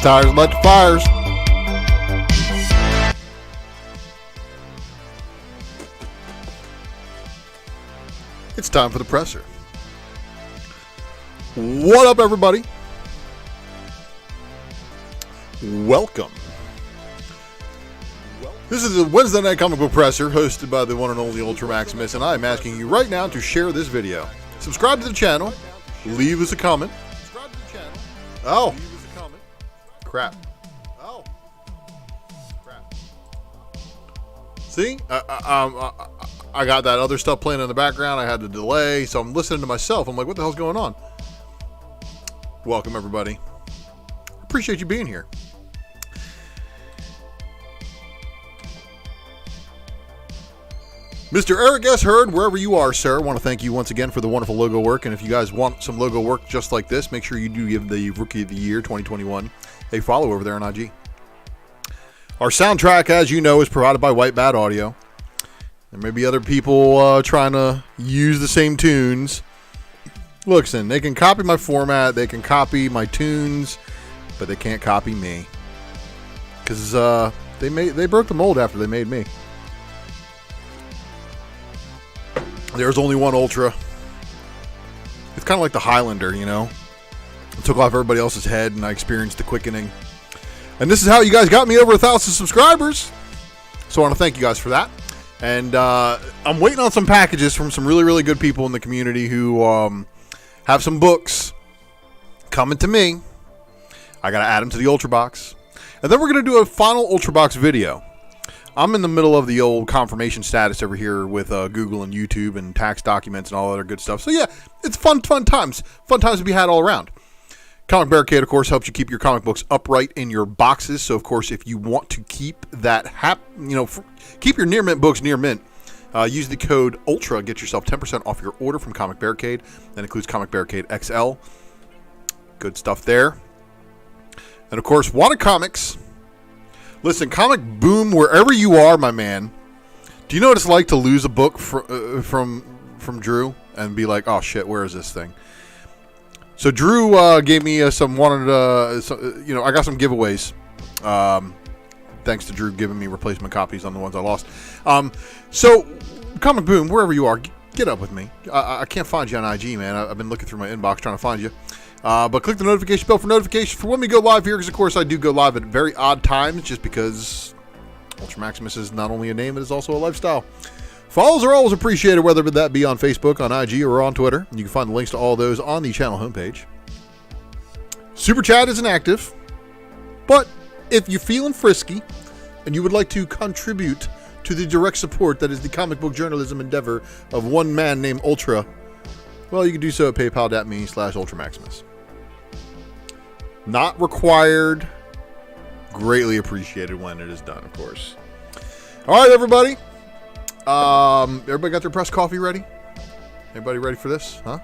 Tires, let the fires. It's time for the presser. What up, everybody? Welcome. This is the Wednesday Night Comic Book Presser, hosted by the one and only Ultra Maximus, and I am asking you right now to share this video. Subscribe to the channel. Leave us a comment. Oh. Crap. Oh. Crap. See? I got that other stuff playing in the background. I had to delay, so I'm listening to myself. I'm like, what the hell's going on? Welcome, everybody. Appreciate you being here. Mr. Eric S. Hurd, wherever you are, sir, I want to thank you once again for the wonderful logo work. And if you guys want some logo work just like this, make sure you do give the Rookie of the Year 2021 a follow over there on IG. Our soundtrack, as you know, is provided by White Bat Audio. There may be other people trying to use the same tunes. Listen, they can copy my format, they can copy my tunes, but they can't copy me. Because they broke the mold after they made me. There's only one Ultra. It's kind of like the Highlander, you know. I took off everybody else's head and I experienced the quickening. And this is how you guys got me over 1,000 subscribers. So I want to thank you guys for that. And I'm waiting on some packages from some really, really good people in the community who have some books coming to me. I got to add them to the Ultra Box. And then we're going to do a final Ultra Box video. I'm in the middle of the old confirmation status over here with Google and YouTube and tax documents and all other good stuff. So yeah, it's fun times. Fun times to be had all around. Comic Barricade, of course, helps you keep your comic books upright in your boxes. So, of course, if you want to keep that, keep your near mint books near mint, use the code ULTRA. Get yourself 10% off your order from Comic Barricade. That includes Comic Barricade XL. Good stuff there. And, of course, Wanted Comics. Listen, Comic Boom, wherever you are, my man. Do you know what it's like to lose a book from Drew and be like, oh, shit, where is this thing? So Drew gave me some wanted, I got some giveaways. Thanks to Drew giving me replacement copies on the ones I lost. So Comic Boom, wherever you are, get up with me. I can't find you on IG, man. I've been looking through my inbox trying to find you. But click the notification bell for notifications for when we go live here, because of course I do go live at very odd times, just because Ultra Maximus is not only a name, it is also a lifestyle. Follows are always appreciated, whether that be on Facebook, on IG, or on Twitter. You can find the links to all those on the channel homepage. Super Chat isn't active, but if you're feeling frisky and you would like to contribute to the direct support that is the comic book journalism endeavor of one man named Ultra, well, you can do so at paypal.me/UltraMaximus. Not required. Greatly appreciated when it is done, of course. All right, everybody. Everybody got their press coffee ready? Everybody ready for this? Huh?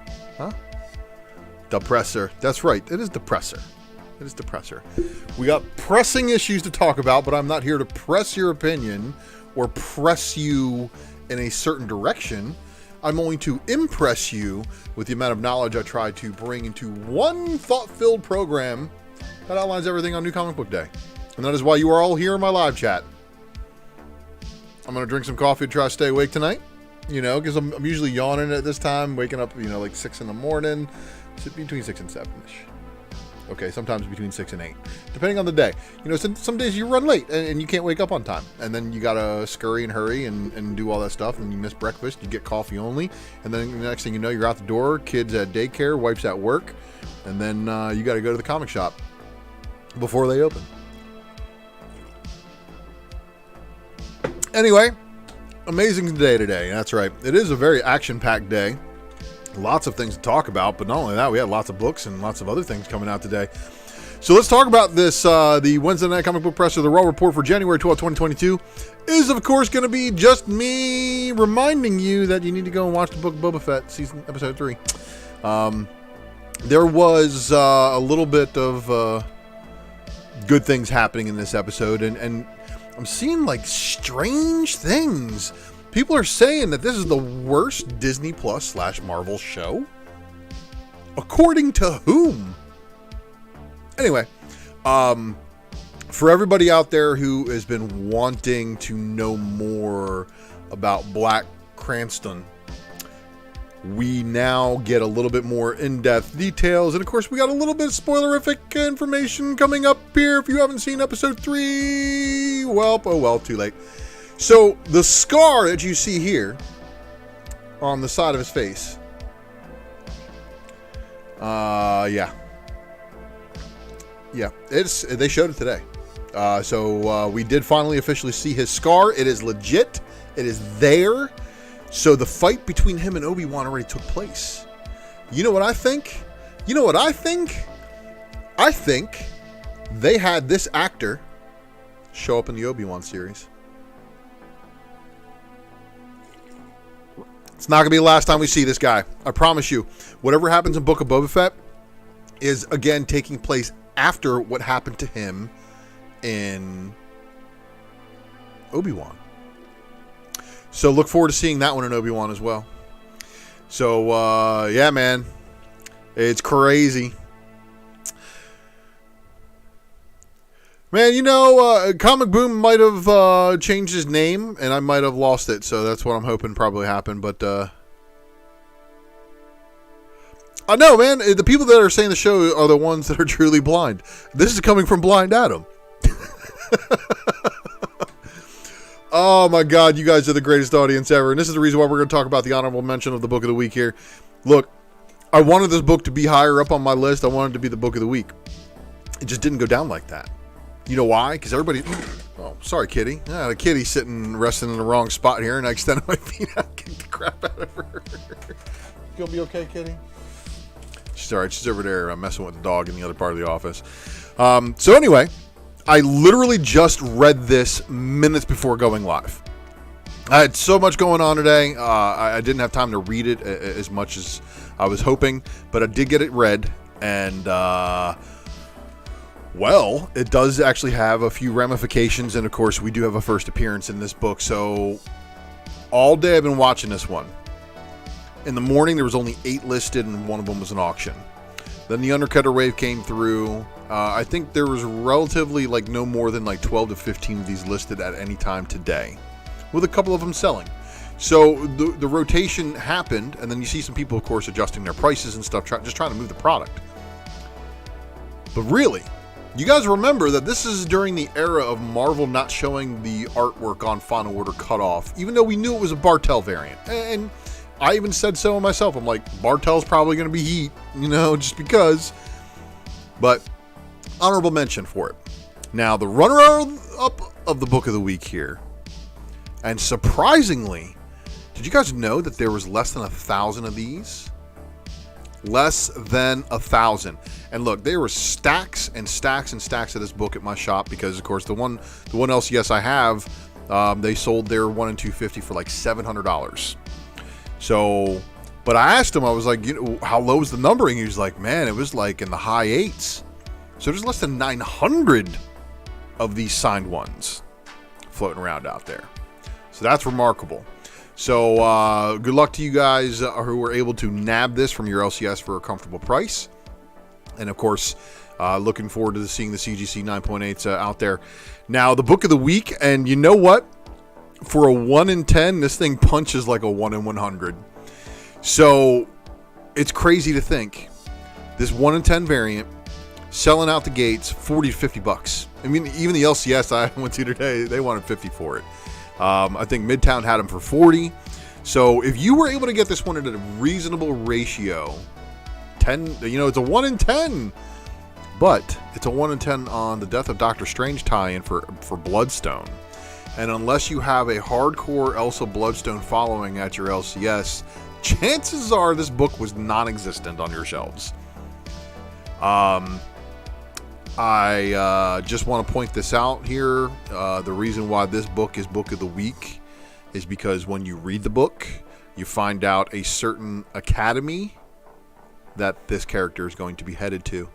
The presser. That's right. It is the presser. It is the presser. We got pressing issues to talk about, but I'm not here to press your opinion or press you in a certain direction. I'm going to impress you with the amount of knowledge I try to bring into one thought-filled program that outlines everything on New Comic Book Day. And that is why you are all here in my live chat. I'm going to drink some coffee to try to stay awake tonight, because I'm usually yawning at this time, waking up, like 6 in the morning, between 6 and 7-ish. Okay, sometimes between 6 and 8, depending on the day. Some days you run late and you can't wake up on time, and then you got to scurry and hurry and do all that stuff, and you miss breakfast, you get coffee only, and then the next thing you know, you're out the door, kids at daycare, wife's at work, and then you got to go to the comic shop before they open. Anyway, amazing day today. That's right. It is a very action-packed day. Lots of things to talk about, but not only that, we had lots of books and lots of other things coming out today. So let's talk about this. The Wednesday Night Comic Book Presser, the Raw Report for January 12, 2022, is, of course, going to be just me reminding you that you need to go and watch the book Boba Fett, episode 3. There was a little bit of good things happening in this episode, and I'm seeing like strange things. People are saying that this is the worst Disney Plus / Marvel show. According to whom? Anyway, For everybody out there who has been wanting to know more about Black Cranston, we now get a little bit more in-depth details. And of course, we got a little bit of spoilerific information coming up here. If you haven't seen episode 3, well, oh well, too late. So the scar that you see here on the side of his face, yeah, they showed it today. So we did finally officially see his scar. It is legit. It is there. So the fight between him and Obi-Wan already took place. You know what I think? I think they had this actor show up in the Obi-Wan series. It's not going to be the last time we see this guy. I promise you. Whatever happens in Book of Boba Fett is, again, taking place after what happened to him in Obi-Wan. So look forward to seeing that one in Obi-Wan as well. So, yeah, man. It's crazy. Man, you know, Comic Boom might have changed his name, and I might have lost it. So that's what I'm hoping probably happened. But, I know, man. The people that are saying the show are the ones that are truly blind. This is coming from Blind Adam. Oh my God, you guys are the greatest audience ever. And this is the reason why we're going to talk about the honorable mention of the book of the week here. Look, I wanted this book to be higher up on my list. I wanted it to be the book of the week. It just didn't go down like that. You know why? Because everybody... Oh, sorry, kitty. I had a kitty sitting, resting in the wrong spot here, and I extended my feet out and kicked the crap out of her. You gonna be okay, kitty? She's all right. She's over there messing with the dog in the other part of the office. So anyway... I literally just read this minutes before going live. I had so much going on today. I didn't have time to read it as much as I was hoping, but I did get it read. And, well, it does actually have a few ramifications. And, of course, we do have a first appearance in this book. So all day I've been watching this one. In the morning, there was only 8 listed, and one of them was an auction. Then the Undercutter wave came through. I think there was relatively no more than 12 to 15 of these listed at any time today, with a couple of them selling. So the rotation happened, and then you see some people, of course, adjusting their prices and stuff, just trying to move the product. But really, you guys remember that this is during the era of Marvel not showing the artwork on Final Order Cutoff, even though we knew it was a Bartel variant. And I even said so myself. I'm like, Bartel's probably going to be heat, just because. But honorable mention for it. Now, the runner-up of the book of the week here, and surprisingly, did you guys know that there was less than 1,000 of these? Less than 1,000. And look, there were stacks and stacks and stacks of this book at my shop because, of course, the one LCS I have, they sold their 1 and 250 for $700. So, but I asked him, I was like, how low is the numbering? He was like, man, it was in the high 8s. So there's less than 900 of these signed ones floating around out there. So that's remarkable. So good luck to you guys who were able to nab this from your LCS for a comfortable price. And of course, looking forward to seeing the CGC 9.8s out there. Now, the book of the week, and you know what? For a 1 in 10, this thing punches like a 1 in 100. So it's crazy to think this 1 in 10 variant selling out the gates $40 to $50. I mean, even the LCS I went to today, they wanted $50 for it. I think Midtown had them for $40. So if you were able to get this one at a reasonable ratio, 10, it's a 1 in 10, but it's a 1 in 10 on the Death of Doctor Strange tie-in for Bloodstone. And unless you have a hardcore Elsa Bloodstone following at your LCS, chances are this book was non-existent on your shelves. I just want to point this out here. The reason why this book is Book of the Week is because when you read the book, you find out a certain academy that this character is going to be headed to.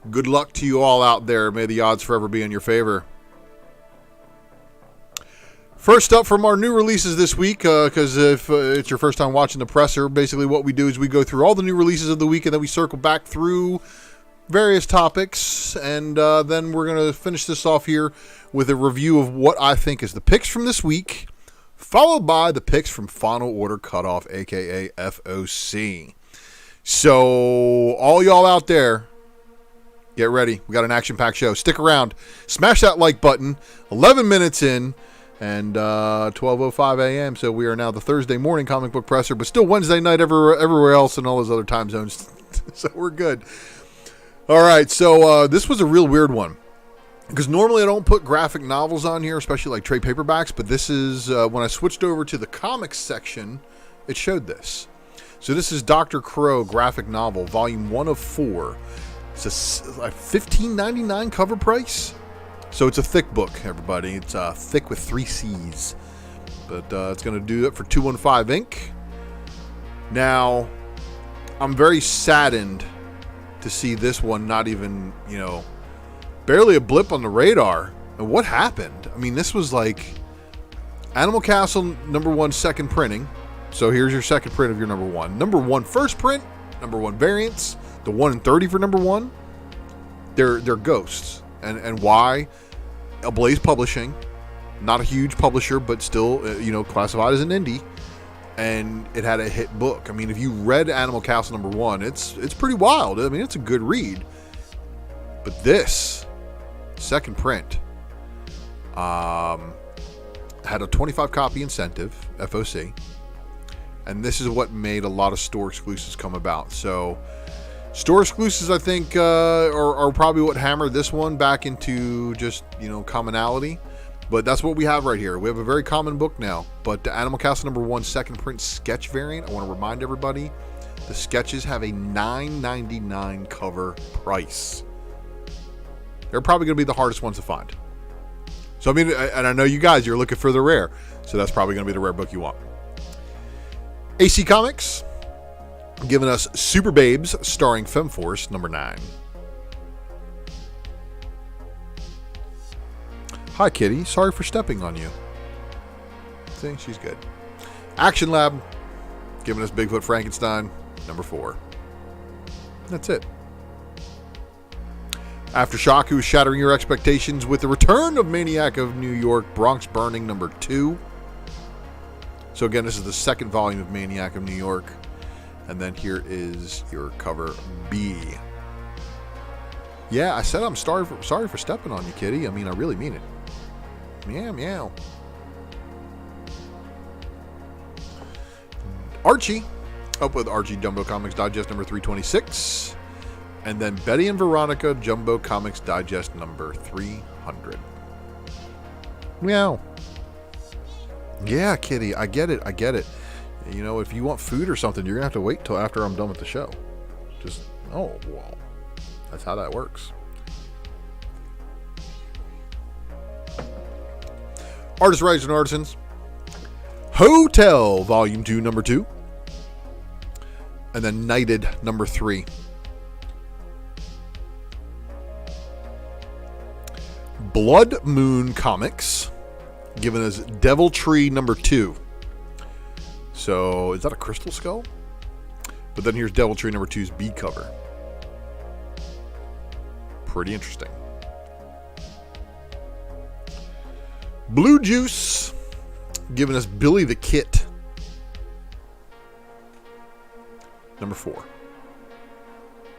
Good luck to you all out there. May the odds forever be in your favor. First up from our new releases this week, because if it's your first time watching the presser, basically what we do is we go through all the new releases of the week and then we circle back through various topics, and then we're going to finish this off here with a review of what I think is the picks from this week, followed by the picks from Final Order Cutoff, aka FOC. So, all y'all out there, get ready. We got an action-packed show. Stick around. Smash that like button. 11 minutes in, and 12:05 a.m. So we are now the Thursday morning comic book presser, but still Wednesday night everywhere else in all those other time zones. So we're good. All right, so this was a real weird one. Because normally I don't put graphic novels on here, especially like trade paperbacks, but this is, when I switched over to the comics section, it showed this. So this is Dr. Crow graphic novel, volume 1 of 4. It's a $15.99 cover price. So it's a thick book, everybody. It's thick with 3 C's. But it's going to do it for 215 Inc. Now, I'm very saddened to see this one not even, barely a blip on the radar. And what happened? I mean, this was like Animal Castle #1 second printing. So here's your second print of your #1. #1 first print, #1 variants, the 1 in 30 for #1. They're ghosts. And why? Ablaze Publishing, not a huge publisher, but still, classified as an indie. And it had a hit book. I mean, if you read Animal Castle #1, it's pretty wild. I mean, it's a good read. But this second print had a 25 copy incentive, FOC. And this is what made a lot of store exclusives come about. So store exclusives, I think, are probably what hammered this one back into just, commonality. But that's what we have right here. We have a very common book now. But the Animal Castle #1 second print sketch variant, I want to remind everybody, the sketches have a $9.99 cover price. They're probably going to be the hardest ones to find. So, I mean, and I know you guys, you're looking for the rare. So that's probably going to be the rare book you want. AC Comics, giving us Super Babes, starring FemForce, #9. Hi, Kitty. Sorry for stepping on you. See, she's good. Action Lab, giving us Bigfoot Frankenstein, #4. That's it. Aftershock, who is shattering your expectations with the return of Maniac of New York, Bronx Burning, #2. So again, this is the second volume of Maniac of New York. And then here is your cover B. Yeah, I said I'm sorry for stepping on you, Kitty. I mean, I really mean it. Meow, meow. Archie, up with Archie Jumbo Comics Digest #326. And then Betty and Veronica Jumbo Comics Digest #300. Meow. Yeah, Kitty, I get it. If you want food or something, you're going to have to wait till after I'm done with the show. Well, that's how that works. Artists, Writers, and Artisans. Hotel, Volume 2, #2. And then Knighted, #3. Blood Moon Comics, giving us Devil Tree #2. So, is that a crystal skull? But then here's Devil Tree #2's B cover. Pretty interesting. Blue Juice, giving us Billy the Kit, #4.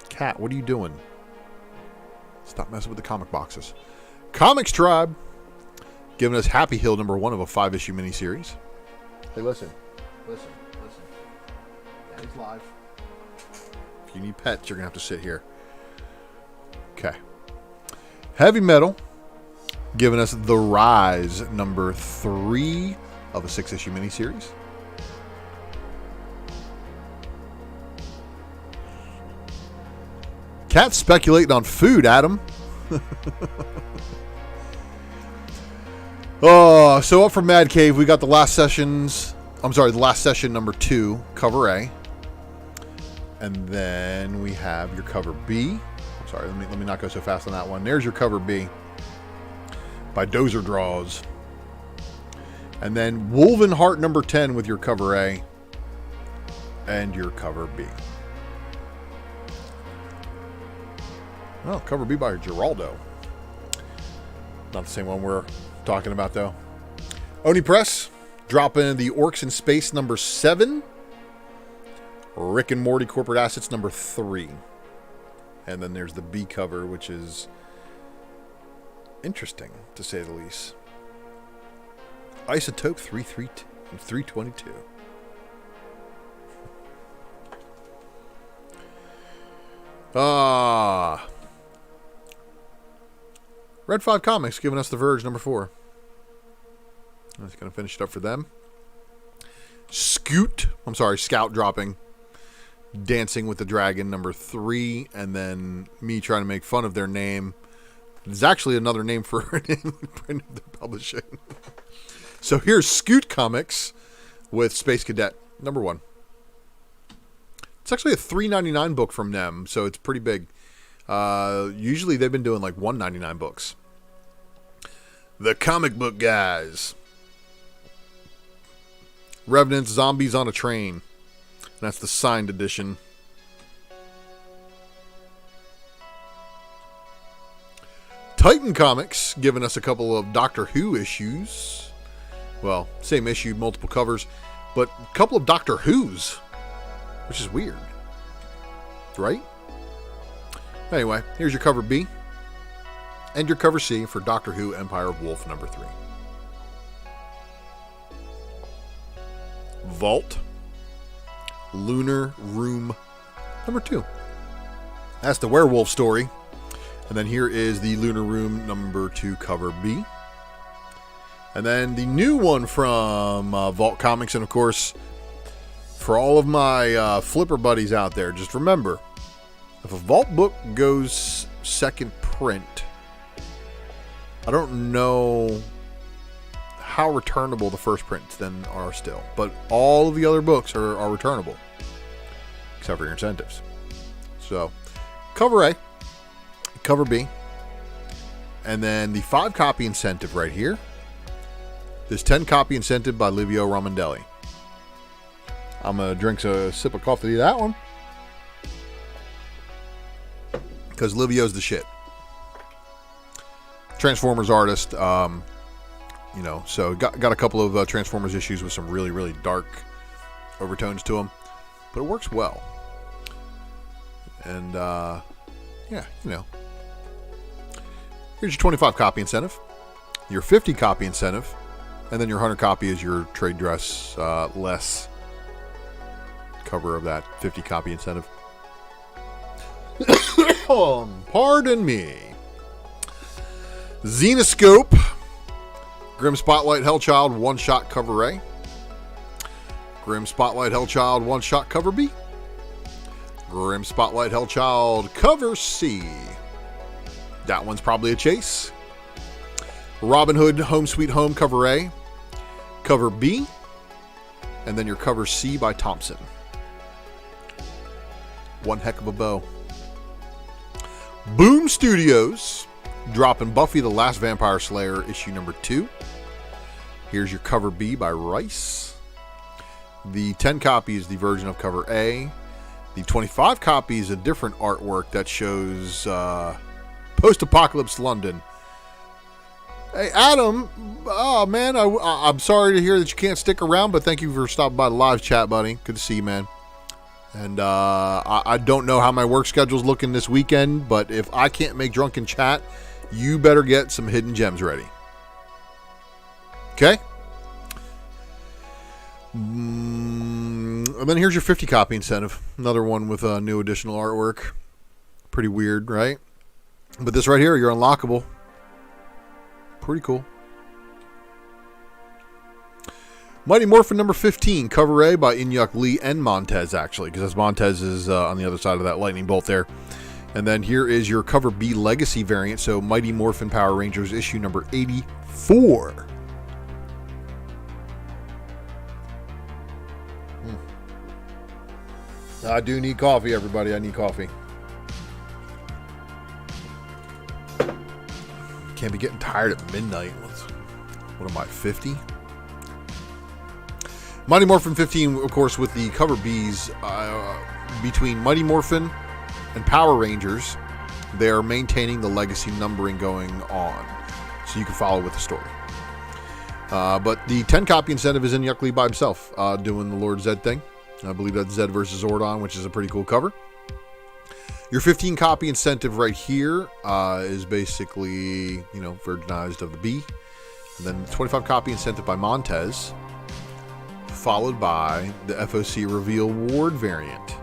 Cat, what are you doing? Stop messing with the comic boxes. Comics Tribe, giving us Happy Hill #1 of a 5-issue miniseries. Hey, listen. Daddy's live. If you need pets, you're going to have to sit here. Okay. Heavy Metal, giving us The Rise #3 of a 6-issue miniseries. Cat's speculating on food, Adam. So up from Mad Cave, we got the last session #2, cover A. And then we have your cover B. I'm sorry, let me not go so fast on that one. There's your cover B by Dozer Draws. And then Woven Heart #10 with your cover A and your cover B. Oh, cover B by Geraldo. Not the same one we're talking about, though. Oni Press, dropping the Orcs in Space number 7. Rick and Morty Corporate Assets number 3. And then there's the B cover, which is interesting, to say the least. Isotope 322. Red 5 Comics giving us The Verge number 4. I'm just going to finish it up for them. Scout dropping Dancing with the Dragon number 3, and then me trying to make fun of their name. There's actually another name for it in the print of the publishing. So here's Scoot Comics with Space Cadet number 1. It's actually a $3.99 book from them, so it's pretty big. Usually they've been doing like $1.99 books. The Comic Book Guys. Revenants, Zombies on a Train. That's the signed edition. Titan Comics giving us a couple of Doctor Who issues. Well, same issue, multiple covers, but a couple of Doctor Who's, which is weird, right? Anyway, here's your cover B and your cover C for Doctor Who Empire of Wolf number 3. Vault Lunar Room number 2. That's the werewolf story. And then here is the Lunar Room number 2 cover B. And then the new one from Vault Comics. And of course, for all of my flipper buddies out there, just remember, if a Vault book goes second print, I don't know how returnable the first prints then are still. But all of the other books are returnable, except for your incentives. So, cover A, cover B, and then the 5 copy incentive right here. This 10 copy incentive by Livio Ramondelli. I'm going to drink a sip of coffee to that one, because Livio's the shit. Transformers artist, so got a couple of Transformers issues with some really, really dark overtones to them, but it works well. And, here's your 25 copy incentive, your 50 copy incentive, and then your 100 copy is your trade dress less cover of that 50 copy incentive. Pardon me. Xenoscope, Grim Spotlight Hellchild one-shot cover A. Grim Spotlight Hellchild one-shot cover B. Grim Spotlight Hellchild cover C. That one's probably a chase. Robin Hood Home Sweet Home cover A. Cover B. And then your cover C by Thompson. One heck of a bow. Boom Studios dropping Buffy the Last Vampire Slayer issue number 2. Here's your cover B by Rice. The 10 copy is the version of cover A. The 25 copy is a different artwork that shows post-apocalypse London. Hey, Adam. Oh, man. I'm sorry to hear that you can't stick around, but thank you for stopping by the live chat, buddy. Good to see you, man. And I don't know how my work schedule's looking this weekend, but if I can't make Drunken Chat, you better get some hidden gems ready. Okay? And then here's your 50 copy incentive. Another one with new additional artwork. Pretty weird, right? But this right here, you're unlockable. Pretty cool. Mighty Morphin number 15, cover A by Inyuk Lee and Montez, actually, because Montez is on the other side of that lightning bolt there. And then here is your cover B legacy variant, so Mighty Morphin Power Rangers issue number 84. I do need coffee, everybody. I need coffee. Can't be getting tired at midnight. What am I, 50? Mighty Morphin 15, of course, with the cover Bs between Mighty Morphin and Power Rangers. they're maintaining the legacy numbering going on, so you can follow with the story. But the 10 copy incentive is in Yuck Lee by himself, doing the Lord Zed thing. I believe that's Zed versus Zordon, which is a pretty cool cover. Your 15 copy incentive right here is basically, virginized of the B. And then 25 copy incentive by Montez, followed by the FOC Reveal Ward variant.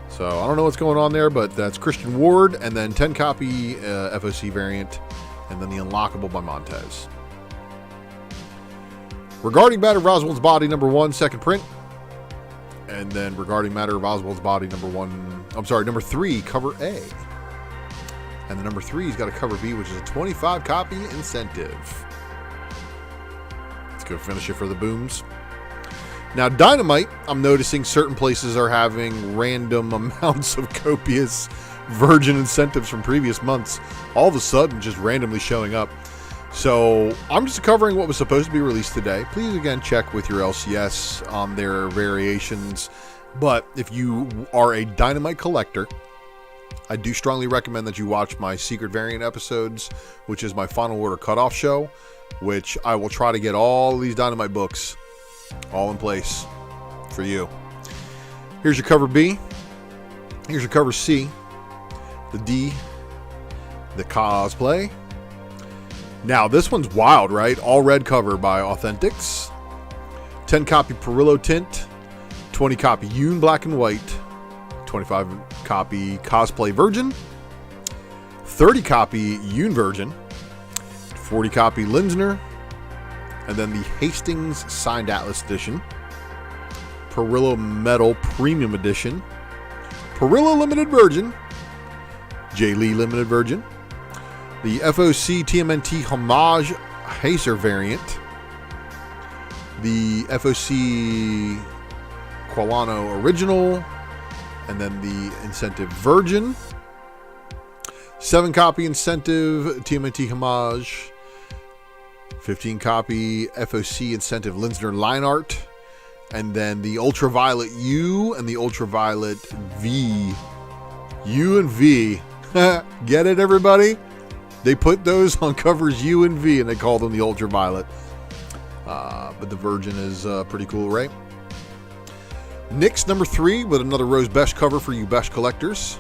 So I don't know what's going on there, but that's Christian Ward, and then 10 copy FOC variant, and then the Unlockable by Montez. Regarding Matter of Oswald's Body #1, second print. And then Regarding Matter of Oswald's Body number 3, cover A. And the number 3's got a cover B, which is a 25 copy incentive. Let's go finish it for the booms. Now, Dynamite, I'm noticing certain places are having random amounts of copious Virgin incentives from previous months, all of a sudden just randomly showing up. So I'm just covering what was supposed to be released today. Please, again, check with your LCS on their variations. But if you are a Dynamite collector, I do strongly recommend that you watch my Secret Variant episodes, which is my Final Order cutoff show, which I will try to get all these Dynamite books all in place for you. Here's your cover B. Here's your cover C. The D. The cosplay. Now, this one's wild, right? All red cover by Authentics. 10 copy Perillo tint. 20 copy Yoon black and white. 25 copy Cosplay Virgin. 30 copy Yoon Virgin. 40 copy Linsner. And then the Hastings Signed Atlas Edition. Perillo Metal Premium Edition. Perillo Limited Virgin. J. Lee Limited Virgin. The FOC TMNT Homage Hazer variant. The FOC Qualano Original. And then the Incentive Virgin. 7 copy Incentive TMNT Homage. 15 copy FOC Incentive Linsner Line Art. And then the Ultraviolet U and the Ultraviolet V. U and V. Get it, everybody? They put those on covers U and V, and they call them the Ultraviolet. But the Virgin is pretty cool, right? Nyx number 3 with another Rose Besh cover for you Besh collectors.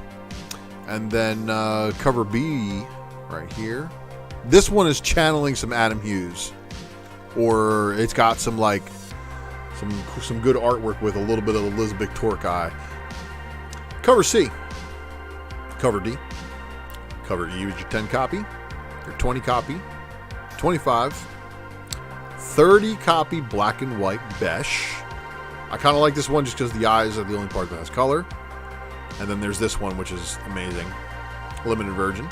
And then cover B right here. This one is channeling some Adam Hughes. Or it's got some some good artwork with a little bit of Elizabeth Torquay. Cover C. Cover D. Cover E is your 10 copy, your 20 copy, 25, 30 copy black and white Besh. I kind of like this one just because the eyes are the only part that has color. And then there's this one, which is amazing. Limited Virgin.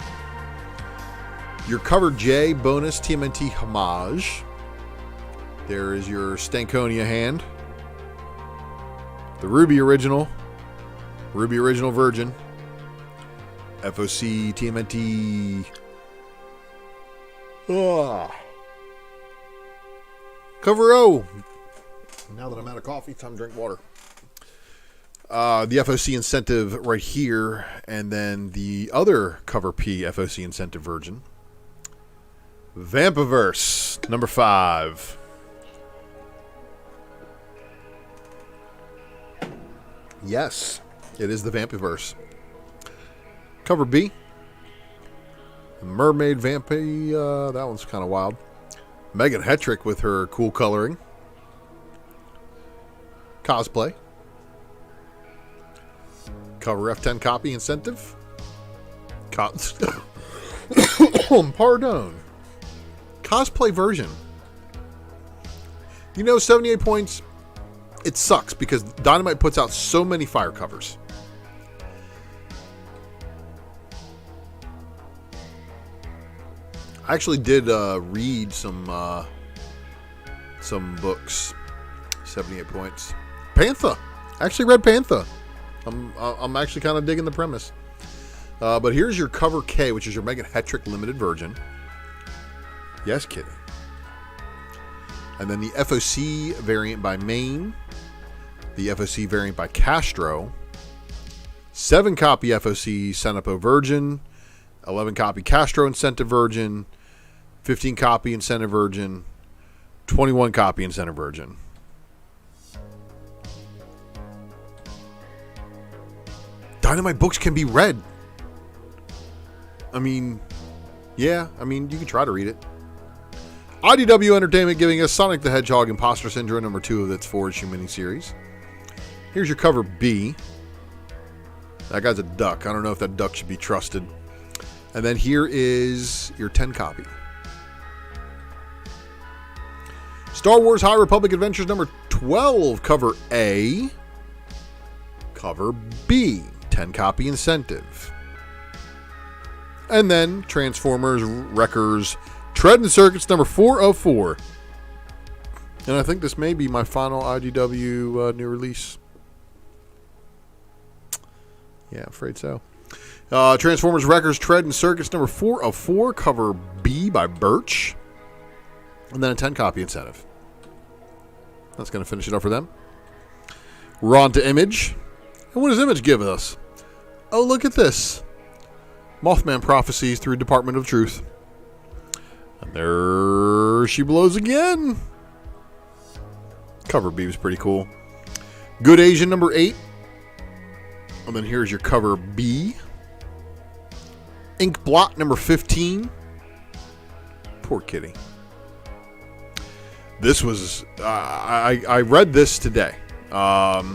Your cover J bonus TMNT Homage. There is your Stankonia hand. The Ruby Original. Ruby Original Virgin. FOC TMNT. Cover O. Now that I'm out of coffee, time to drink water. The FOC incentive right here, and then the other cover P FOC incentive Virgin. Vampiverse number 5. Yes, it is the Vampiverse. Cover B. Mermaid Vampy. That one's kind of wild. Megan Hetrick with her cool coloring. Cosplay. Cover F10 copy incentive. Pardon. Cosplay version. 78 points. It sucks because Dynamite puts out so many fire covers. I actually did read some books. 78 points. Panther. I actually read Panther. I'm actually kind of digging the premise. But here's your cover K, which is your Megan Hetrick Limited Virgin. Yes, kidding. And then the FOC variant by Maine. The FOC variant by Castro. 7 copy FOC Senepo Virgin, 11 copy Castro Incentive Virgin, 15 copy Incentive Virgin, 21 copy Incentive Virgin. Dynamite books can be read. I mean, yeah, you can try to read it. IDW Entertainment giving us Sonic the Hedgehog Imposter Syndrome number 2 of its 4-issue miniseries. Here's your cover B. That guy's a duck. I don't know if that duck should be trusted. And then here is your 10 copy. Star Wars High Republic Adventures number 12, cover A. Cover B, 10 copy incentive. And then Transformers Wreckers Tread and Circuits number 404. And I think this may be my final IDW new release. Yeah, I'm afraid so. Transformers Wreckers Tread and Circuits number 404, cover B by Birch. And then a 10 copy incentive. That's going to finish it up for them. We're on to Image. And what does Image give us? Oh, look at this. Mothman Prophecies through Department of Truth. And there she blows again. Cover B was pretty cool. Good Asian number 8. And then here's your cover B. Ink Blot number 15. Poor kitty. This was, I read this today. All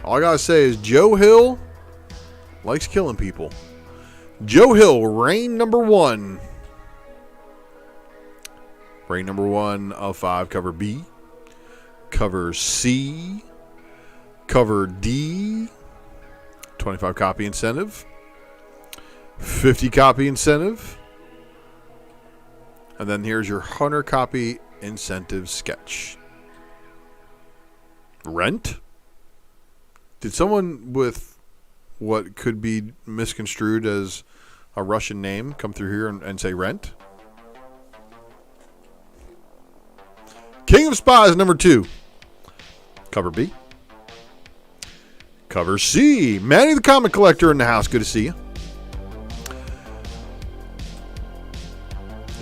I gotta say is Joe Hill likes killing people. Joe Hill, Reign number 1. Reign number 1 of 5, cover B. Cover C. Cover D. 25 copy incentive. 50 copy incentive. And then here's your 100 copy incentive sketch. Rent? Did someone with what could be misconstrued as a Russian name come through here and say Rent? King of Spies number 2. Cover B. Cover C. Manny the Comic Collector in the house. Good to see you.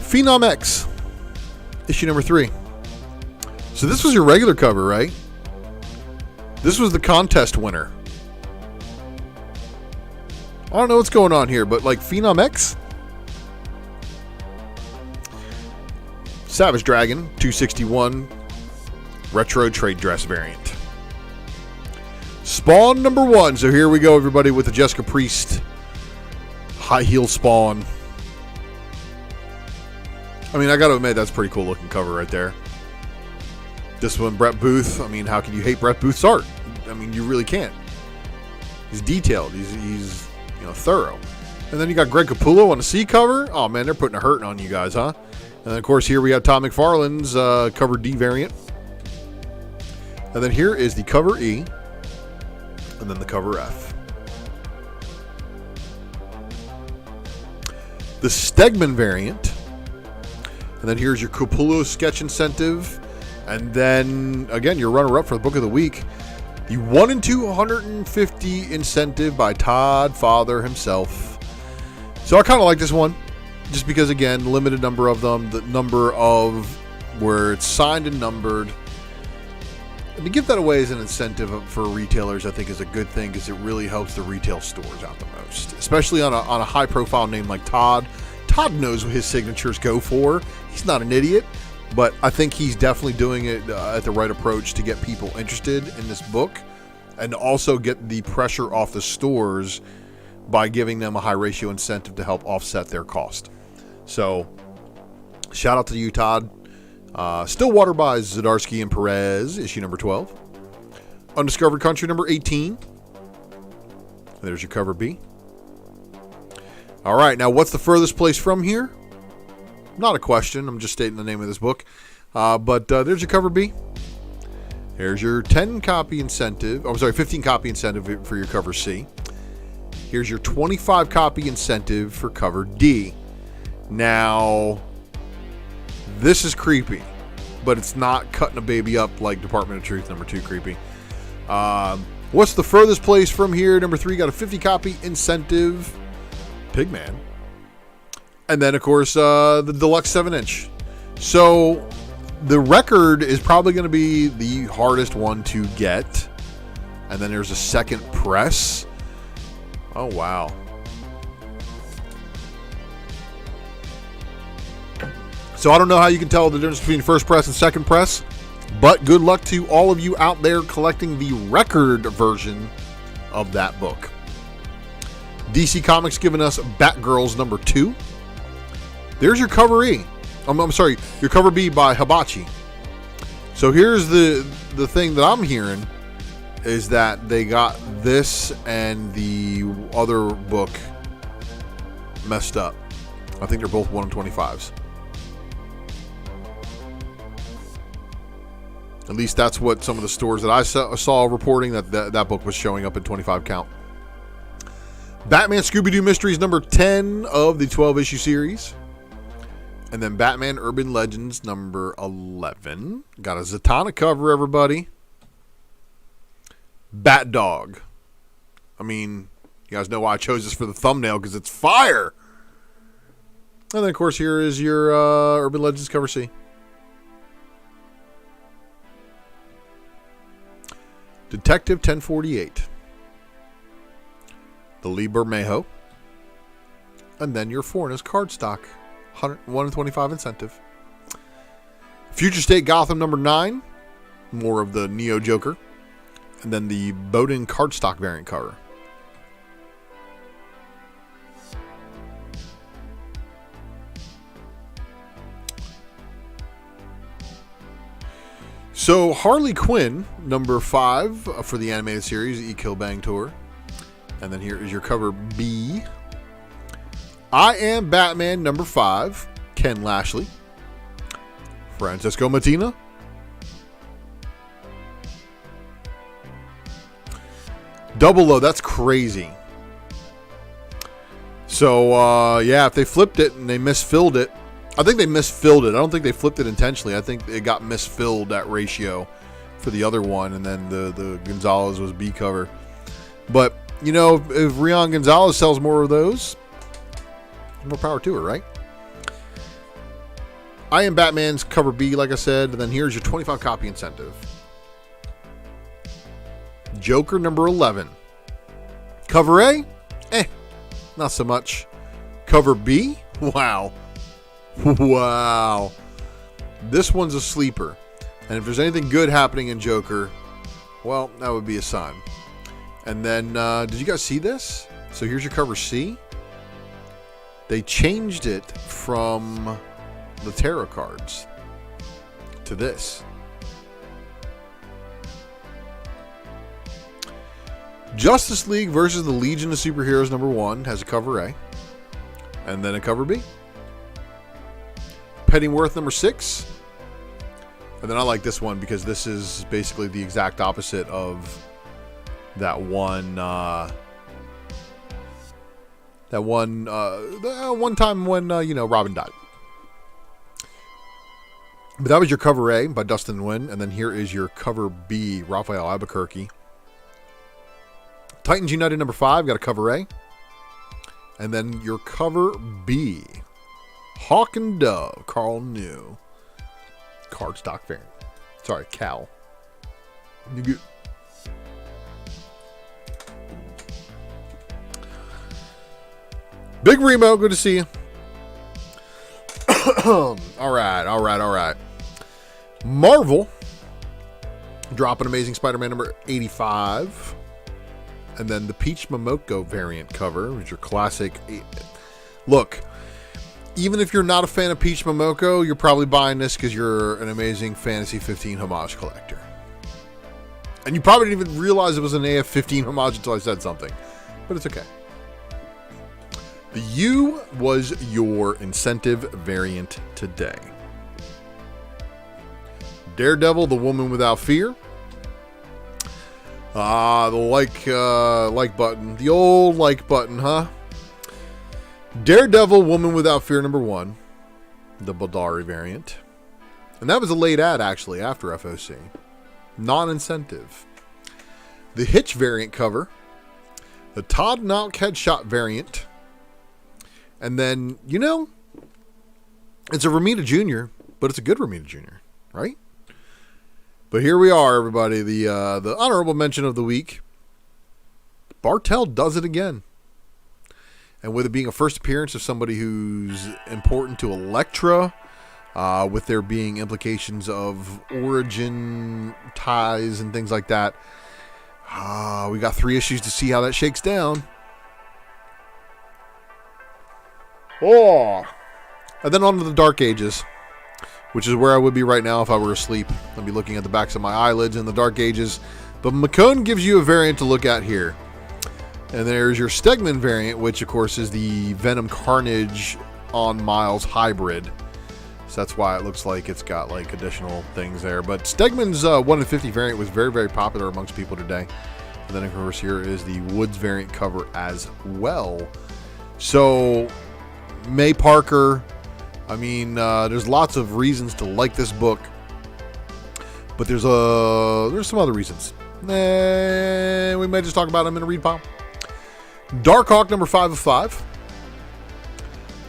Phenom X. Issue number 3. So this was your regular cover, right? This was the contest winner. I don't know what's going on here, but like Phenom X? Savage Dragon, 261. Retro trade dress variant. Spawn number 1. So here we go, everybody, with the Jessica Priest high heel Spawn. I mean, I got to admit, that's a pretty cool looking cover right there. This one, Brett Booth. I mean, how can you hate Brett Booth's art? I mean, you really can't. He's detailed. He's thorough. And then you got Greg Capullo on the C cover. Oh man, they're putting a hurting on you guys, huh? And then of course here we have Todd McFarlane's cover D variant. And then here is the cover E. And then the cover F. The Stegman variant. And then here's your Capullo sketch incentive. And then, again, your runner-up for the book of the week. The 1 in 250 incentive by Todd Father himself. So I kind of like this one. Just because, again, limited number of them. The number of where it's signed and numbered. And to give that away as an incentive for retailers, I think is a good thing because it really helps the retail stores out the most. Especially on a high-profile name like Todd. Todd knows what his signatures go for. He's not an idiot. But I think he's definitely doing it at the right approach to get people interested in this book and also get the pressure off the stores by giving them a high ratio incentive to help offset their cost. So, shout out to you, Todd. Stillwater by Zdarsky and Perez, issue number 12. Undiscovered Country number 18. There's your cover B. All right, now what's the furthest place from here? Not a question. I'm just stating the name of this book. But there's your cover B. Here's your 10 copy incentive. Oh, sorry, 15 copy incentive for your cover C. Here's your 25 copy incentive for cover D. Now, this is creepy, but it's not cutting a baby up like Department of Truth number 2 creepy. What's the furthest place from here? Number 3 got a 50 copy incentive. Pigman. And then, of course, the deluxe 7-inch. So the record is probably going to be the hardest one to get. And then there's a second press. Oh, wow. So I don't know how you can tell the difference between first press and second press, but good luck to all of you out there collecting the record version of that book. DC Comics giving us Batgirls number 2. There's your cover E. I'm sorry, your cover B by Hibachi. So here's the thing that I'm hearing is that they got this and the other book messed up. I think they're both 1/25s. At least that's what some of the stores that I saw reporting, that book was showing up in 25 count. Batman Scooby-Doo Mysteries number 10 of the 12-issue series. And then Batman Urban Legends number 11. Got a Zatanna cover, everybody. Bat Dog. I mean, you guys know why I chose this for the thumbnail, because it's fire. And then, of course, here is your Urban Legends cover C. Detective 1048. The Lee Bermejo. And then your Fornas cardstock. 125 incentive. Future State Gotham number 9. More of the Neo Joker. And then the Bowden cardstock variant cover. So, Harley Quinn, number 5 for the animated series, E Kill Bang Tour. And then here is your cover B. I Am Batman, number 5, Ken Lashley. Francisco Mattina. Double O, that's crazy. So, yeah, if they flipped it and they misfilled it, I think they misfilled it. I don't think they flipped it intentionally. I think it got misfilled, that ratio, for the other one, and then the Gonzalez was B cover. But, you know, if Rion Gonzalez sells more of those, more power to her, right? I Am Batman's cover B, like I said, and then here's your 25 copy incentive. Joker number 11. Cover A? Not so much. Cover B? Wow. Wow. This one's a sleeper. And if there's anything good happening in Joker, well, that would be a sign. And then, did you guys see this? So here's your cover C. They changed it from the tarot cards to this. Justice League versus the Legion of Superheroes number 1 has a cover A. And then a cover B. Pennyworth number 6. And then I like this one because this is basically the exact opposite of that one one time when Robin died. But that was your cover A by Dustin Nguyen, and then here is your cover B, Raphael Albuquerque. Titans United number 5 got a cover A. And then your cover B, Hawk and Dove, Carl New. Cardstock variant. Sorry, Cal. You get... Big Remo, good to see you. All right. Marvel dropping Amazing Spider-Man number 85. And then the Peach Momoko variant cover, which is your classic. Look, even if you're not a fan of Peach Momoko, you're probably buying this because you're an Amazing Fantasy 15 homage collector. And you probably didn't even realize it was an AF-15 homage until I said something. But it's okay. The U was your incentive variant today. Daredevil, the Woman Without Fear. The like button. The old like button, huh? Daredevil, Woman Without Fear number 1. The Baldari variant. And that was a late ad, actually, after FOC. Non-incentive. the Hitch variant cover, the Todd Nauck headshot variant, and then, it's a Romita Jr., but it's a good Romita Jr., right? But here we are, everybody. The honorable mention of the week. Bartel does it again. And with it being a first appearance of somebody who's important to Elektra, with there being implications of origin ties and things like that, we got 3 issues to see how that shakes down. Oh! And then on to the Dark Ages, which is where I would be right now if I were asleep. I'd be looking at the backs of my eyelids in the Dark Ages. But McCone gives you a variant to look at here. And there's your Stegman variant, which, of course, is the Venom Carnage on Miles hybrid. So that's why it looks like it's got, additional things there. But Stegman's 1 in 50 variant was very, very popular amongst people today. And then, of course, here is the Woods variant cover as well. So, May Parker, there's lots of reasons to like this book. But there's some other reasons. We may just talk about them in a read pile. Darkhawk number 5 of 5.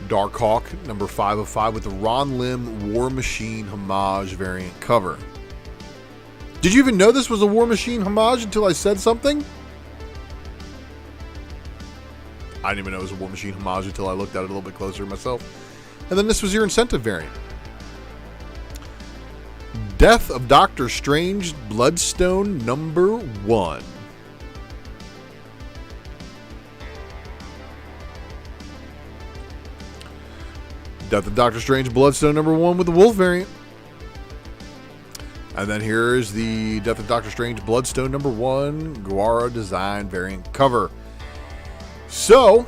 Darkhawk number 5 of 5 with the Ron Lim War Machine homage variant cover. Did you even know this was a War Machine homage until I said something? I didn't even know it was a War Machine homage until I looked at it a little bit closer myself. And then this was your incentive variant. Death of Doctor Strange Bloodstone number 1. Death of Doctor Strange Bloodstone number 1 with the Wolf variant. And then here's the Death of Doctor Strange Bloodstone number 1 Guara design variant cover. So,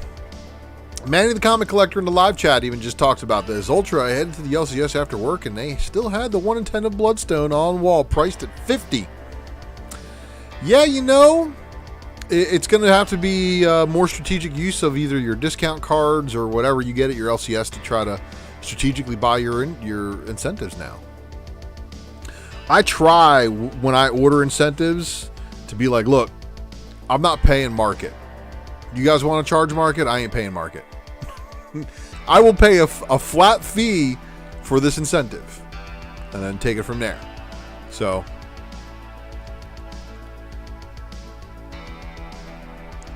Manny the Comic Collector in the live chat even just talks about this. Ultra, I headed to the LCS after work and they still had the 1 in 10 of Bloodstone on wall priced at $50. Yeah, it's going to have to be more strategic use of either your discount cards or whatever you get at your LCS to try to strategically buy your incentives now. I try, when I order incentives, to be like, look, I'm not paying market. You guys want to charge market? I ain't paying market. I will pay a flat fee for this incentive and then take it from there. So...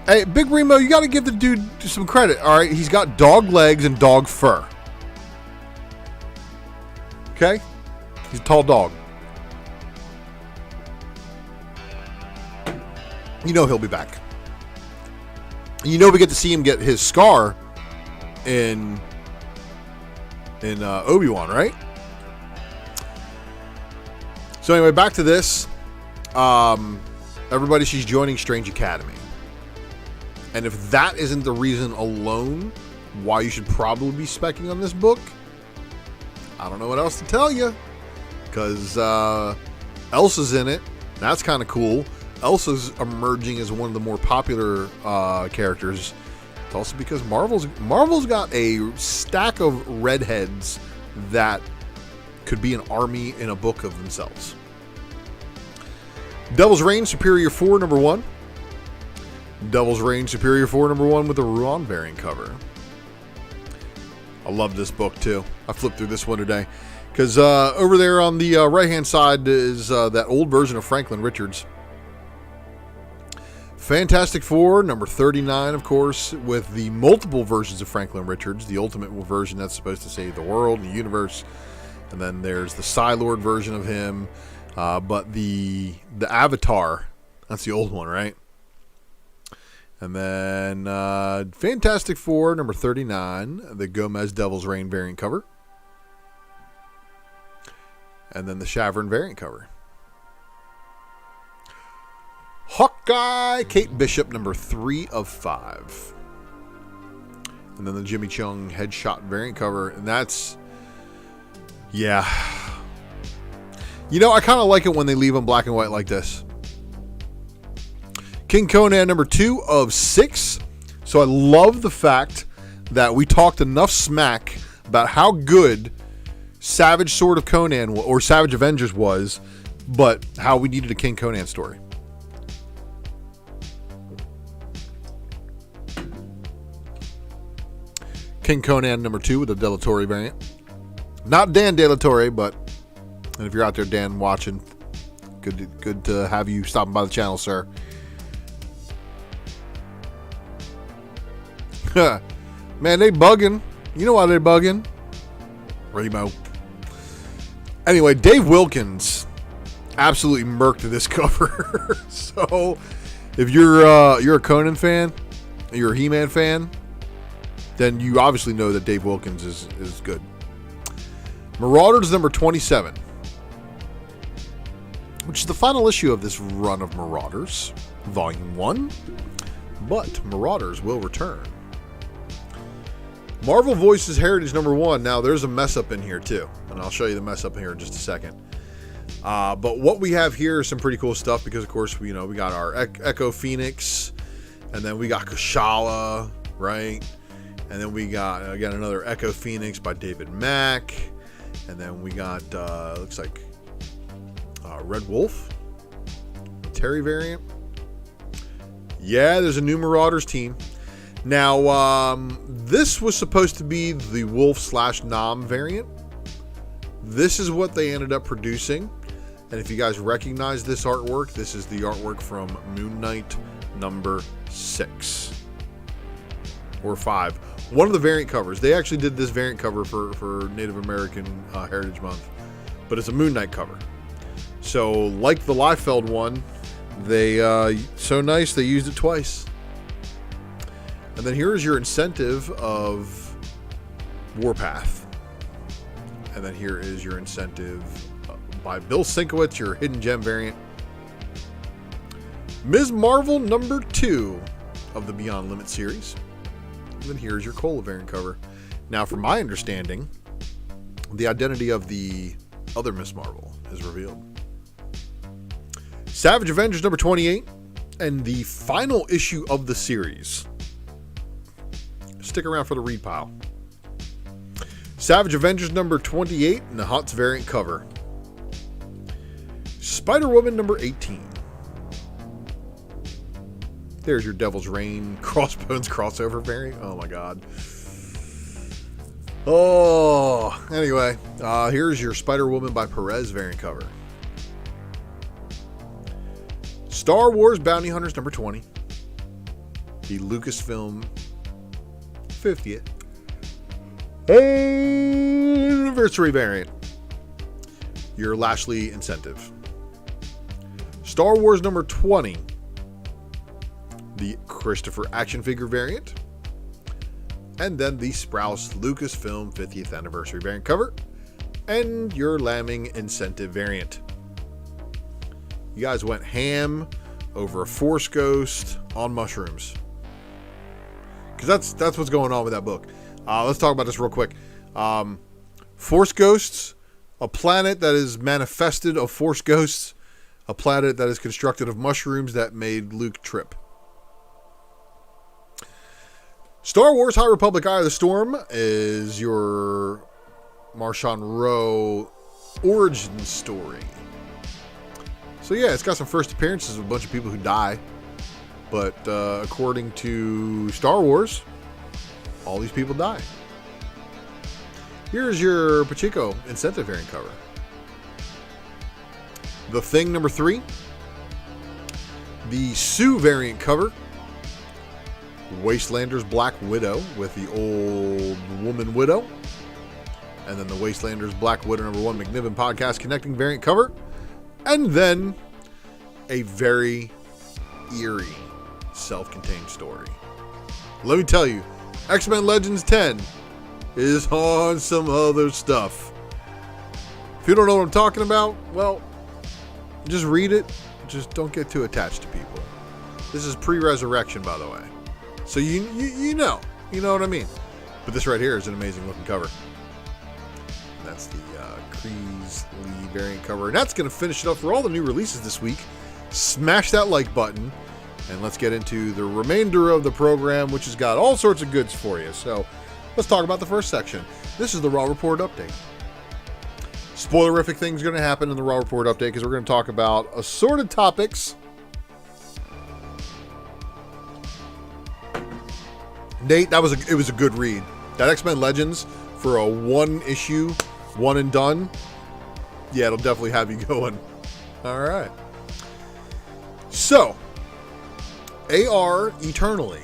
Hey, Big Remo, you got to give the dude some credit, all right? He's got dog legs and dog fur. Okay? He's a tall dog. He'll be back. We get to see him get his scar in Obi-Wan, right? So anyway, back to this. Everybody, she's joining Strange Academy. And if that isn't the reason alone why you should probably be speccing on this book, I don't know what else to tell you. Because Elsa's in it. That's kind of cool. Elsa's emerging as one of the more popular characters. It's also because Marvel's got a stack of redheads that could be an army in a book of themselves. Devil's Reign Superior 4 number 1. Devil's Reign Superior 4 number 1 with the Ruan variant cover. I love this book too. I flipped through this one today because over there on the right hand side is that old version of Franklin Richards. Fantastic Four number 39, of course, with the multiple versions of Franklin Richards. The ultimate version that's supposed to save the world and the universe, and then there's the Psylord version of him. But the Avatar, that's the old one, right? And then Fantastic Four, number 39, the Gomez Devil's Reign variant cover. And then the Shavron variant cover. Hawkeye, Kate Bishop, number 3 of 5. And then the Jimmy Chung headshot variant cover. And that's, yeah. I kind of like it when they leave them black and white like this. King Conan number 2 of 6. So I love the fact that we talked enough smack about how good Savage Sword of Conan or Savage Avengers was, but how we needed a King Conan story. King Conan number 2 with the De La Torre variant. Not Dan De La Torre, but and if you're out there, Dan, watching, good to have you stopping by the channel, sir. Man, they bugging. You know why they're bugging? Remo. Anyway, Dave Wilkins absolutely murked this cover. So, if you're a Conan fan, you're a He-Man fan, then you obviously know that Dave Wilkins is good. Marauders number 27, which is the final issue of this run of Marauders, Volume 1, but Marauders will return. Marvel Voices Heritage number 1. Now, there's a mess up in here, too, and I'll show you the mess up here in just a second. But what we have here is some pretty cool stuff because, of course, we got our Echo Phoenix, and then we got Kashala, right? And then we got, again, another Echo Phoenix by David Mack. And then we got, looks like Red Wolf, Terry variant. Yeah, there's a new Marauders team. Now, this was supposed to be the Wolf/Nom variant. This is what they ended up producing. And if you guys recognize this artwork, this is the artwork from Moon Knight number 6 or 5. One of the variant covers. They actually did this variant cover for Native American Heritage Month, but it's a Moon Knight cover. So, like the Liefeld one, they so nice they used it twice. And then here is your incentive of Warpath. And then here is your incentive by Bill Sienkiewicz, your Hidden Gem variant. Ms. Marvel number 2 of the Beyond Limit series. And then here's your Cola variant cover. Now, from my understanding, the identity of the other Ms. Marvel is revealed. Savage Avengers number 28 and the final issue of the series. Stick around for the read pile. Savage Avengers number 28 and the Huts variant cover. Spider-Woman number 18. There's your Devil's Reign Crossbones crossover variant. Oh my god. Oh, anyway, here's your Spider-Woman by Perez variant cover. Star Wars Bounty Hunters number 20. The Lucasfilm 50th anniversary variant. Your Lashley incentive. Star Wars number 20. The Christopher action figure variant. And then the Sprouse Lucasfilm 50th anniversary variant cover. And your Lambing incentive variant. You guys went ham over a Force Ghost on mushrooms. Because that's what's going on with that book. Let's talk about this real quick. Force Ghosts, a planet that is manifested of Force Ghosts, a planet that is constructed of mushrooms that made Luke trip. Star Wars High Republic Eye of the Storm is your Marshawn Rowe origin story. So yeah, it's got some first appearances of a bunch of people who die. But according to Star Wars, all these people die. Here's your Pacheco incentive variant cover. The Thing number 3. The Sue variant cover. Wastelanders Black Widow with the Old Woman Widow. And then the Wastelanders Black Widow number 1 McNiven Podcast Connecting variant cover. And then a very eerie self-contained story. Let me tell you, X-Men Legends 10 is on some other stuff. If you don't know what I'm talking about, well, just read it. Just don't get too attached to people. This is pre-resurrection, by the way. So you know what I mean. But this right here is an amazing looking cover. That's the Creasley variant cover. And that's going to finish it up for all the new releases this week. Smash that like button. And let's get into the remainder of the program, which has got all sorts of goods for you. So let's talk about the first section. This is the Raw Report update. Spoilerific things are going to happen in the Raw Report update because we're going to talk about assorted topics. Nate, it was a good read. That X-Men Legends for a one issue, one and done. Yeah, it'll definitely have you going. All right. So, AR Eternally.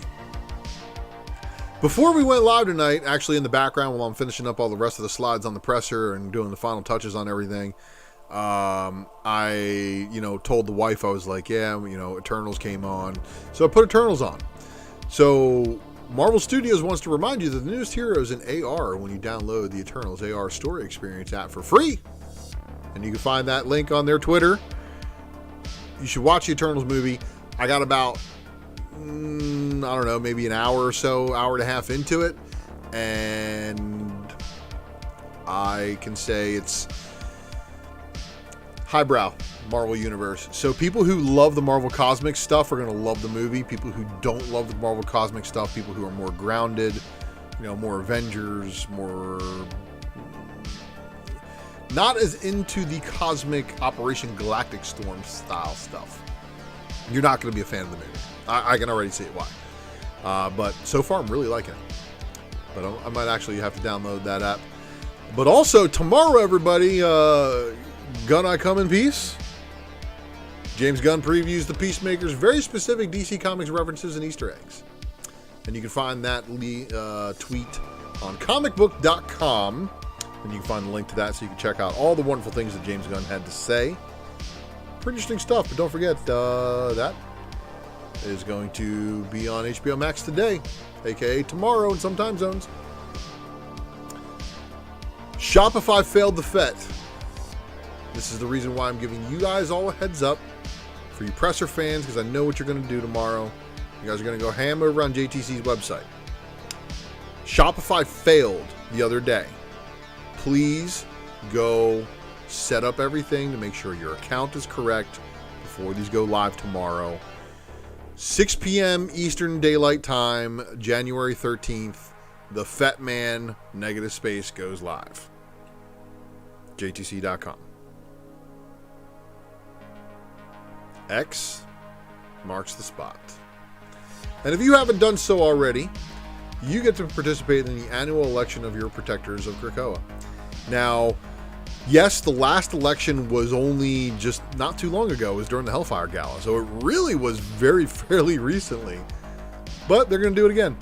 Before we went live tonight, actually in the background while I'm finishing up all the rest of the slides on the presser and doing the final touches on everything, I, told the wife, I was like, yeah, Eternals came on. So I put Eternals on. So Marvel Studios wants to remind you that the newest heroes in AR when you download the Eternals AR Story Experience app for free. And you can find that link on their Twitter. You should watch the Eternals movie. I got about, maybe an hour or so, hour and a half into it. And I can say it's highbrow Marvel Universe. So people who love the Marvel Cosmic stuff are going to love the movie. People who don't love the Marvel Cosmic stuff, people who are more grounded, more Avengers, more not as into the cosmic Operation Galactic Storm style stuff, you're not going to be a fan of the movie. I can already see why. But so far, I'm really liking it. But I might actually have to download that app. But also, tomorrow, everybody, Gunn I Come in Peace. James Gunn previews the Peacemaker's very specific DC Comics references and Easter eggs. And you can find that tweet on comicbook.com. And you can find the link to that so you can check out all the wonderful things that James Gunn had to say. Pretty interesting stuff, but don't forget that is going to be on HBO Max today, aka tomorrow in some time zones. Shopify failed the FET. This is the reason why I'm giving you guys all a heads up for you presser fans, because I know what you're going to do tomorrow. You guys are going to go ham over on JTC's website. Shopify failed the other day. Please go set up everything to make sure your account is correct before these go live tomorrow. 6 p.m. Eastern Daylight Time, January 13th, the Fat Man Negative Space goes live. JTC.com. X marks the spot. And if you haven't done so already, you get to participate in the annual election of your protectors of Krakoa. Now, yes, the last election was only just not too long ago. It was during the Hellfire Gala. So it really was fairly recently. But they're going to do it again.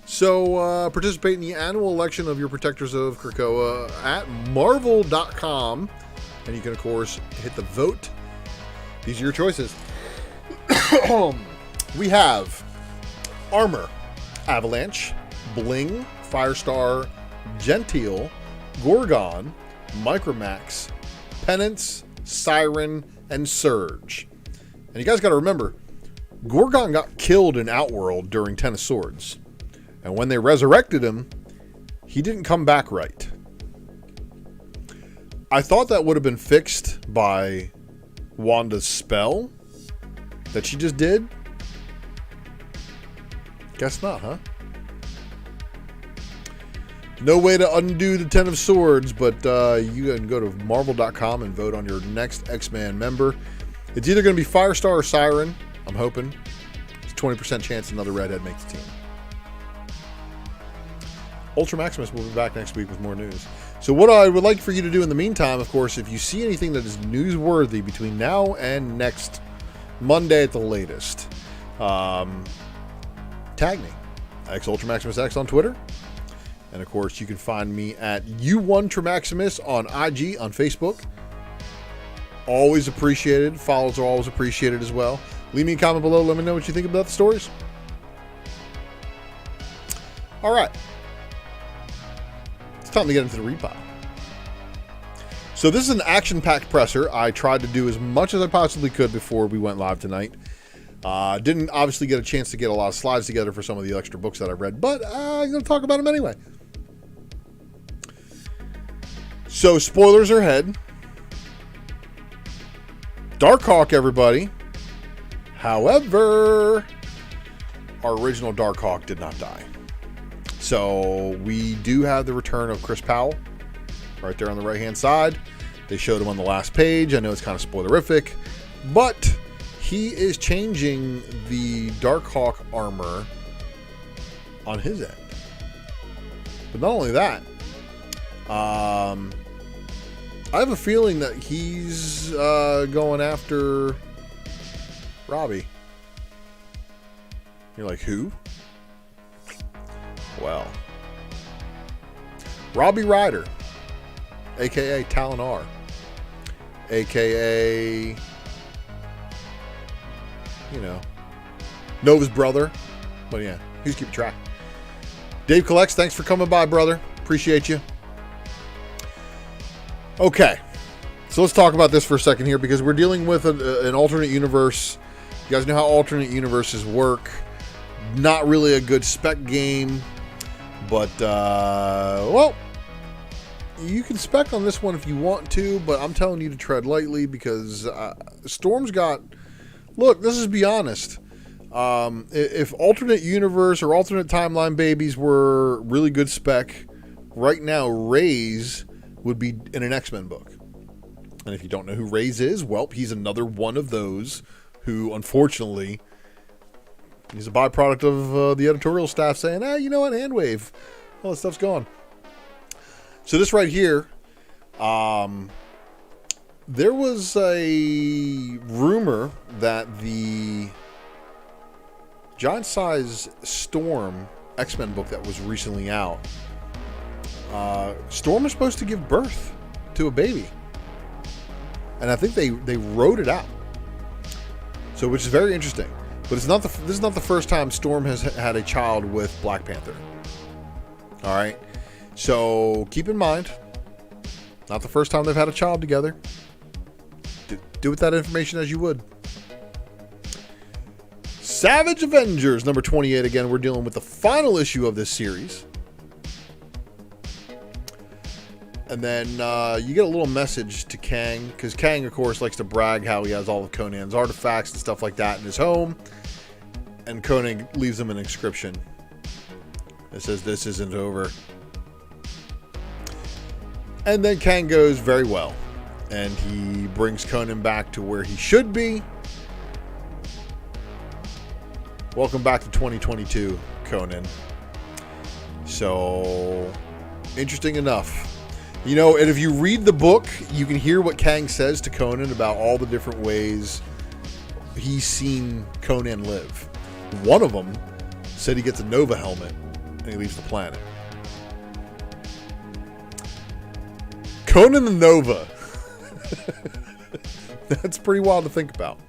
So participate in the annual election of your protectors of Krakoa at marvel.com. And you can, of course, hit the vote. These are your choices. We have Armor, Avalanche, Bling, Firestar, Gentile, Gorgon, Micromax, Penance, Siren, and Surge. And you guys got to remember, Gorgon got killed in Outworld during Ten of Swords. And when they resurrected him, he didn't come back right. I thought that would have been fixed by Wanda's spell that she just did. Guess not, huh? No way to undo the Ten of Swords, but you can go to marvel.com and vote on your next X-Men member. It's either going to be Firestar or Siren, I'm hoping. It's a 20% chance another redhead makes the team. Ultra Maximus will be back next week with more news. So what I would like for you to do in the meantime, of course, if you see anything that is newsworthy between now and next Monday at the latest, tag me, Ultra Maximus X on Twitter. And of course, you can find me at ULTRA MAXIMUS on IG, on Facebook. Always appreciated. Follows are always appreciated as well. Leave me a comment below. Let me know what you think about the stories. All right. It's time to get into the read pile. So this is an action-packed presser. I tried to do as much as I possibly could before we went live tonight. Didn't obviously get a chance to get a lot of slides together for some of the extra books that I read, but I'm going to talk about them anyway. So spoilers are ahead. Darkhawk, everybody. However, our original Darkhawk did not die. So we do have the return of Chris Powell right there on the right-hand side. They showed him on the last page. I know it's kind of spoilerific, but he is changing the Darkhawk armor on his end. But not only that, I have a feeling that he's going after Robbie. You're like, who? Well, Robbie Ryder, a.k.a. Talon R, a.k.a., Nova's brother. But yeah, he's keeping track. Dave Collects, thanks for coming by, brother. Appreciate you. Okay, so let's talk about this for a second here, because we're dealing with an alternate universe. You guys know how alternate universes work. Not really a good spec game, but, well, you can spec on this one if you want to, but I'm telling you to tread lightly, because Storm's got... Look, let's just be honest. If alternate universe or alternate timeline babies were really good spec, right now, Raze would be in an X-Men book. And if you don't know who Raze is, well, he's another one of those who, unfortunately, he's a byproduct of the editorial staff saying, you know what, Handwave, all that stuff's gone. So this right here, there was a rumor that the Giant Size Storm X-Men book that was recently out, Storm is supposed to give birth to a baby. And I think they wrote it out. So, which is very interesting. But this is not the first time Storm has had a child with Black Panther. All right. So keep in mind, not the first time they've had a child together. Do with that information as you would. Savage Avengers number 28. Again, we're dealing with the final issue of this series. And then you get a little message to Kang, because Kang, of course, likes to brag how he has all of Conan's artifacts and stuff like that in his home. And Conan leaves him an inscription that says, "This isn't over." And then Kang goes very well, and he brings Conan back to where he should be. Welcome back to 2022, Conan. So, interesting enough. You know, and if you read the book, you can hear what Kang says to Conan about all the different ways he's seen Conan live. One of them said he gets a Nova helmet and he leaves the planet. Conan the Nova. That's pretty wild to think about.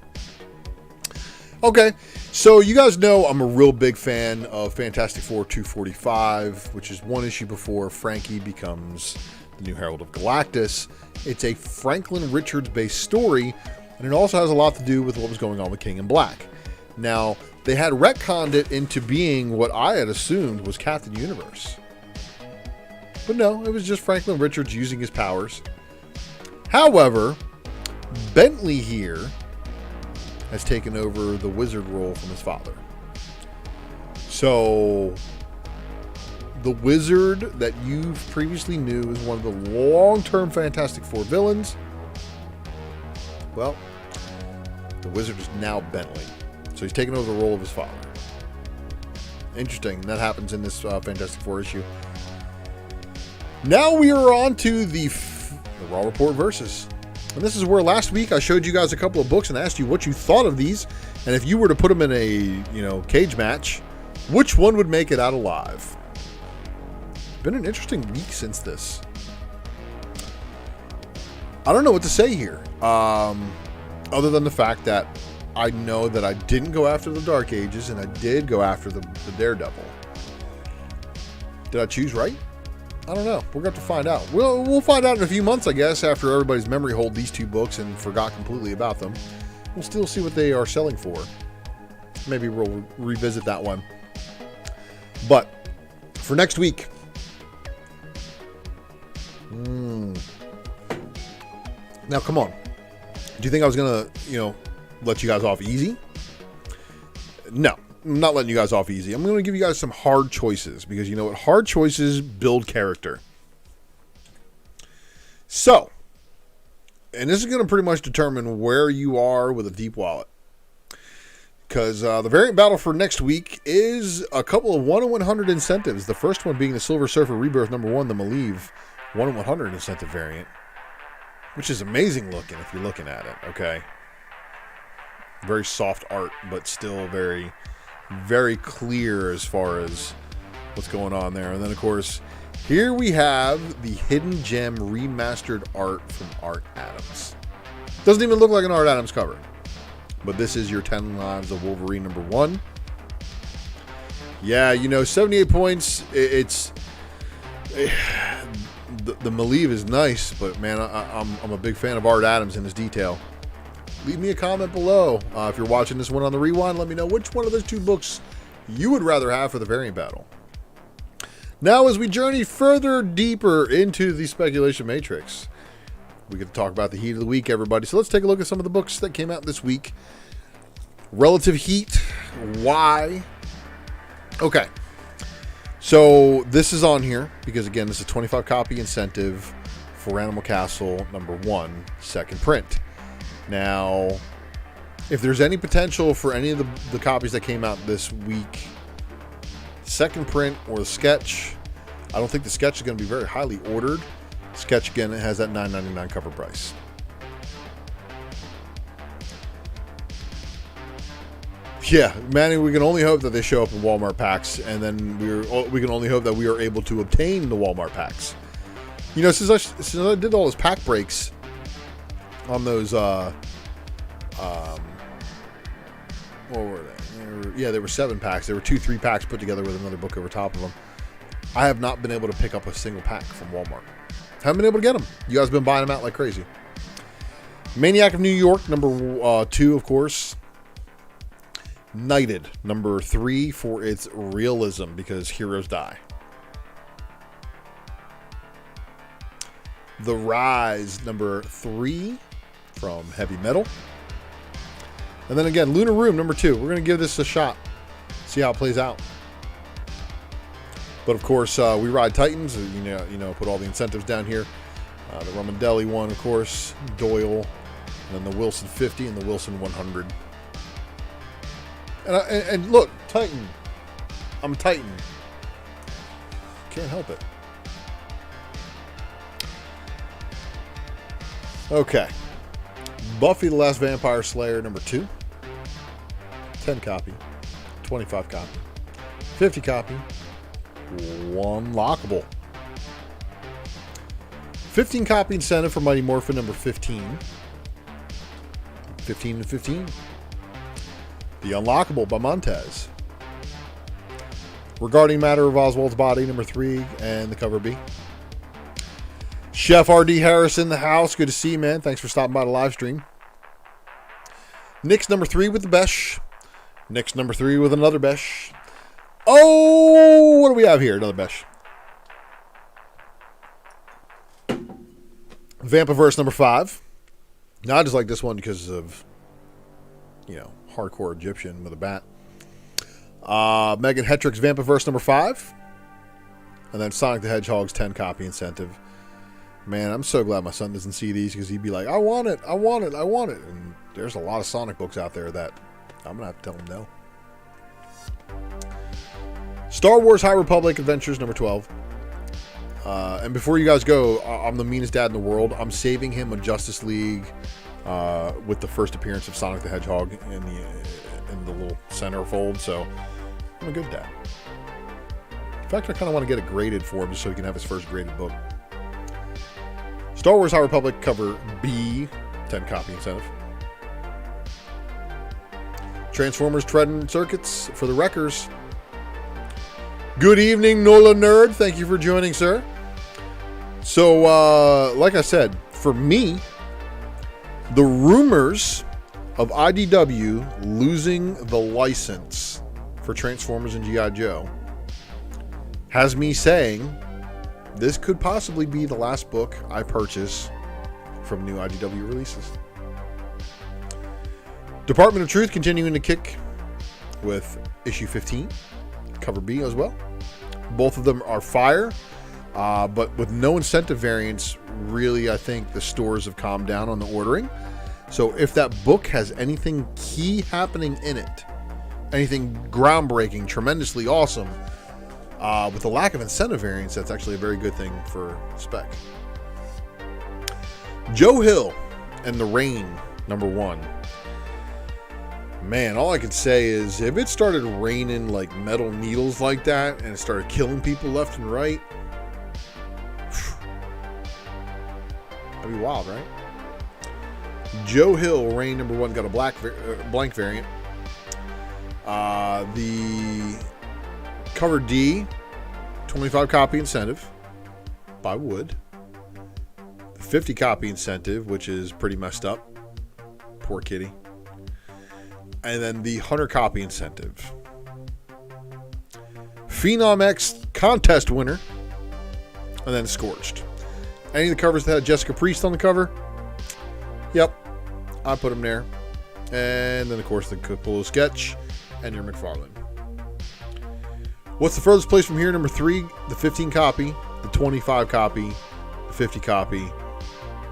Okay, so you guys know I'm a real big fan of Fantastic Four 245, which is one issue before Frankie becomes the new Herald of Galactus. It's a Franklin Richards-based story, and it also has a lot to do with what was going on with King in Black. Now, they had retconned it into being what I had assumed was Captain Universe. But no, it was just Franklin Richards using his powers. However, Bentley here has taken over the wizard role from his father. So, the wizard that you previously knew as one of the long-term Fantastic Four villains, well, the wizard is now Bentley. So he's taken over the role of his father. Interesting. That happens in this Fantastic Four issue. Now we are on to the Raw Report Versus. And this is where last week I showed you guys a couple of books and asked you what you thought of these. And if you were to put them in a, cage match, which one would make it out alive? Been an interesting week since this. I don't know what to say here. Other than the fact that I know that I didn't go after the Dark Ages and I did go after the Daredevil. Did I choose right? I don't know. We're going to have to find out. We'll find out in a few months, I guess, after everybody's memory hold these two books and forgot completely about them. We'll still see what they are selling for. Maybe we'll revisit that one. But for next week, now come on. Do you think I was going to, let you guys off easy? No. I'm not letting you guys off easy. I'm going to give you guys some hard choices because you know what? Hard choices build character. So, and this is going to pretty much determine where you are with a deep wallet. because the variant battle for next week is a couple of 1 in 100 incentives. The first one being the Silver Surfer Rebirth number 1, the Malieve 1 in 100 incentive variant, which is amazing looking if you're looking at it. Okay, very soft art, but still very, very clear as far as what's going on there. And then, of course, here we have the Hidden Gem remastered art from Art Adams. Doesn't even look like an Art Adams cover. But this is your 10 Lives of Wolverine number 1. Yeah, 78 points. It's the Malieve is nice, but man, I'm a big fan of Art Adams and his detail. Leave me a comment below. If you're watching this one on the rewind, let me know which one of those 2 books you would rather have for the variant battle. Now, as we journey further deeper into the speculation matrix, we get to talk about the heat of the week, everybody. So let's take a look at some of the books that came out this week. Relative heat. Why? Okay. So this is on here because, again, this is a 25 copy incentive for Animal Castle number 1, second print. Now, if there's any potential for any of the copies that came out this week, second print or the sketch, I don't think the sketch is going to be very highly ordered. Sketch, again, it has that $9.99 cover price. Yeah, Manny, we can only hope that they show up in Walmart packs, and then we can only hope that we are able to obtain the Walmart packs. Since I did all those pack breaks on those, what were they? There were 7 packs. There were 2 3-packs put together with another book over top of them. I have not been able to pick up a single pack from Walmart. Haven't been able to get them. You guys have been buying them out like crazy. Maniac of New York, number 2, of course. Knighted, number 3, for its realism, because heroes die. The Rise, number 3, from Heavy Metal. And then again, Lunar Room, number 2. We're going to give this a shot. See how it plays out. But of course, We Ride Titans, put all the incentives down here. The Romandelli one, of course, Doyle, and then the Wilson 50 and the Wilson 100. And look, Titan. I'm a Titan. Can't help it. Okay. Buffy the Last Vampire Slayer, number 2. 10 copy. 25 copy. 50 copy. 1 lockable. 15 copy incentive for Mighty Morphin number 15. 15 and 15. The Unlockable by Montez. Regarding Matter of Oswald's Body number 3 and the cover B. Chef R.D. Harris in the house. Good to see you, man. Thanks for stopping by the live stream. Nick's number 3 with the Besh. Nick's number 3 with another Besh. Oh, what do we have here? Another Besh. Vampaverse number 5. Now, I just like this one because of, hardcore Egyptian with a bat. Megan Hetrick's Vampaverse number 5. And then Sonic the Hedgehog's 10 copy incentive. Man, I'm so glad my son doesn't see these because he'd be like, I want it, I want it, I want it. And there's a lot of Sonic books out there that I'm going to have to tell him no. Star Wars High Republic Adventures number 12. And before you guys go, I'm the meanest dad in the world. I'm saving him a Justice League with the first appearance of Sonic the Hedgehog in the little centerfold. So I'm a good dad. In fact, I kind of want to get it graded for him just so he can have his first graded book. Star Wars High Republic cover B, 10 copy incentive. Transformers Treading Circuits for the Wreckers. Good evening, Nola Nerd. Thank you for joining, sir. So, like I said, for me, the rumors of IDW losing the license for Transformers and G.I. Joe has me saying this could possibly be the last book I purchase from new IDW releases. Department of Truth continuing to kick with issue 15, cover B as well. Both of them are fire, but with no incentive variants, really, I think the stores have calmed down on the ordering. So if that book has anything key happening in it, anything groundbreaking, tremendously awesome. With the lack of incentive variants, that's actually a very good thing for spec. Joe Hill and the Rain, number 1. Man, all I could say is if it started raining like metal needles like that and it started killing people left and right, that'd be wild, right? Joe Hill, Rain, number 1, got a blank variant. The cover D, 25 copy incentive by Wood. The 50 copy incentive, which is pretty messed up. Poor kitty. And then the 100 copy incentive. Phenom X contest winner. And then Scorched. Any of the covers that had Jessica Priest on the cover? Yep. I put them there. And then, of course, the Capullo sketch and your McFarlane. What's the furthest place from here? Number 3, the 15 copy, the 25 copy, the 50 copy,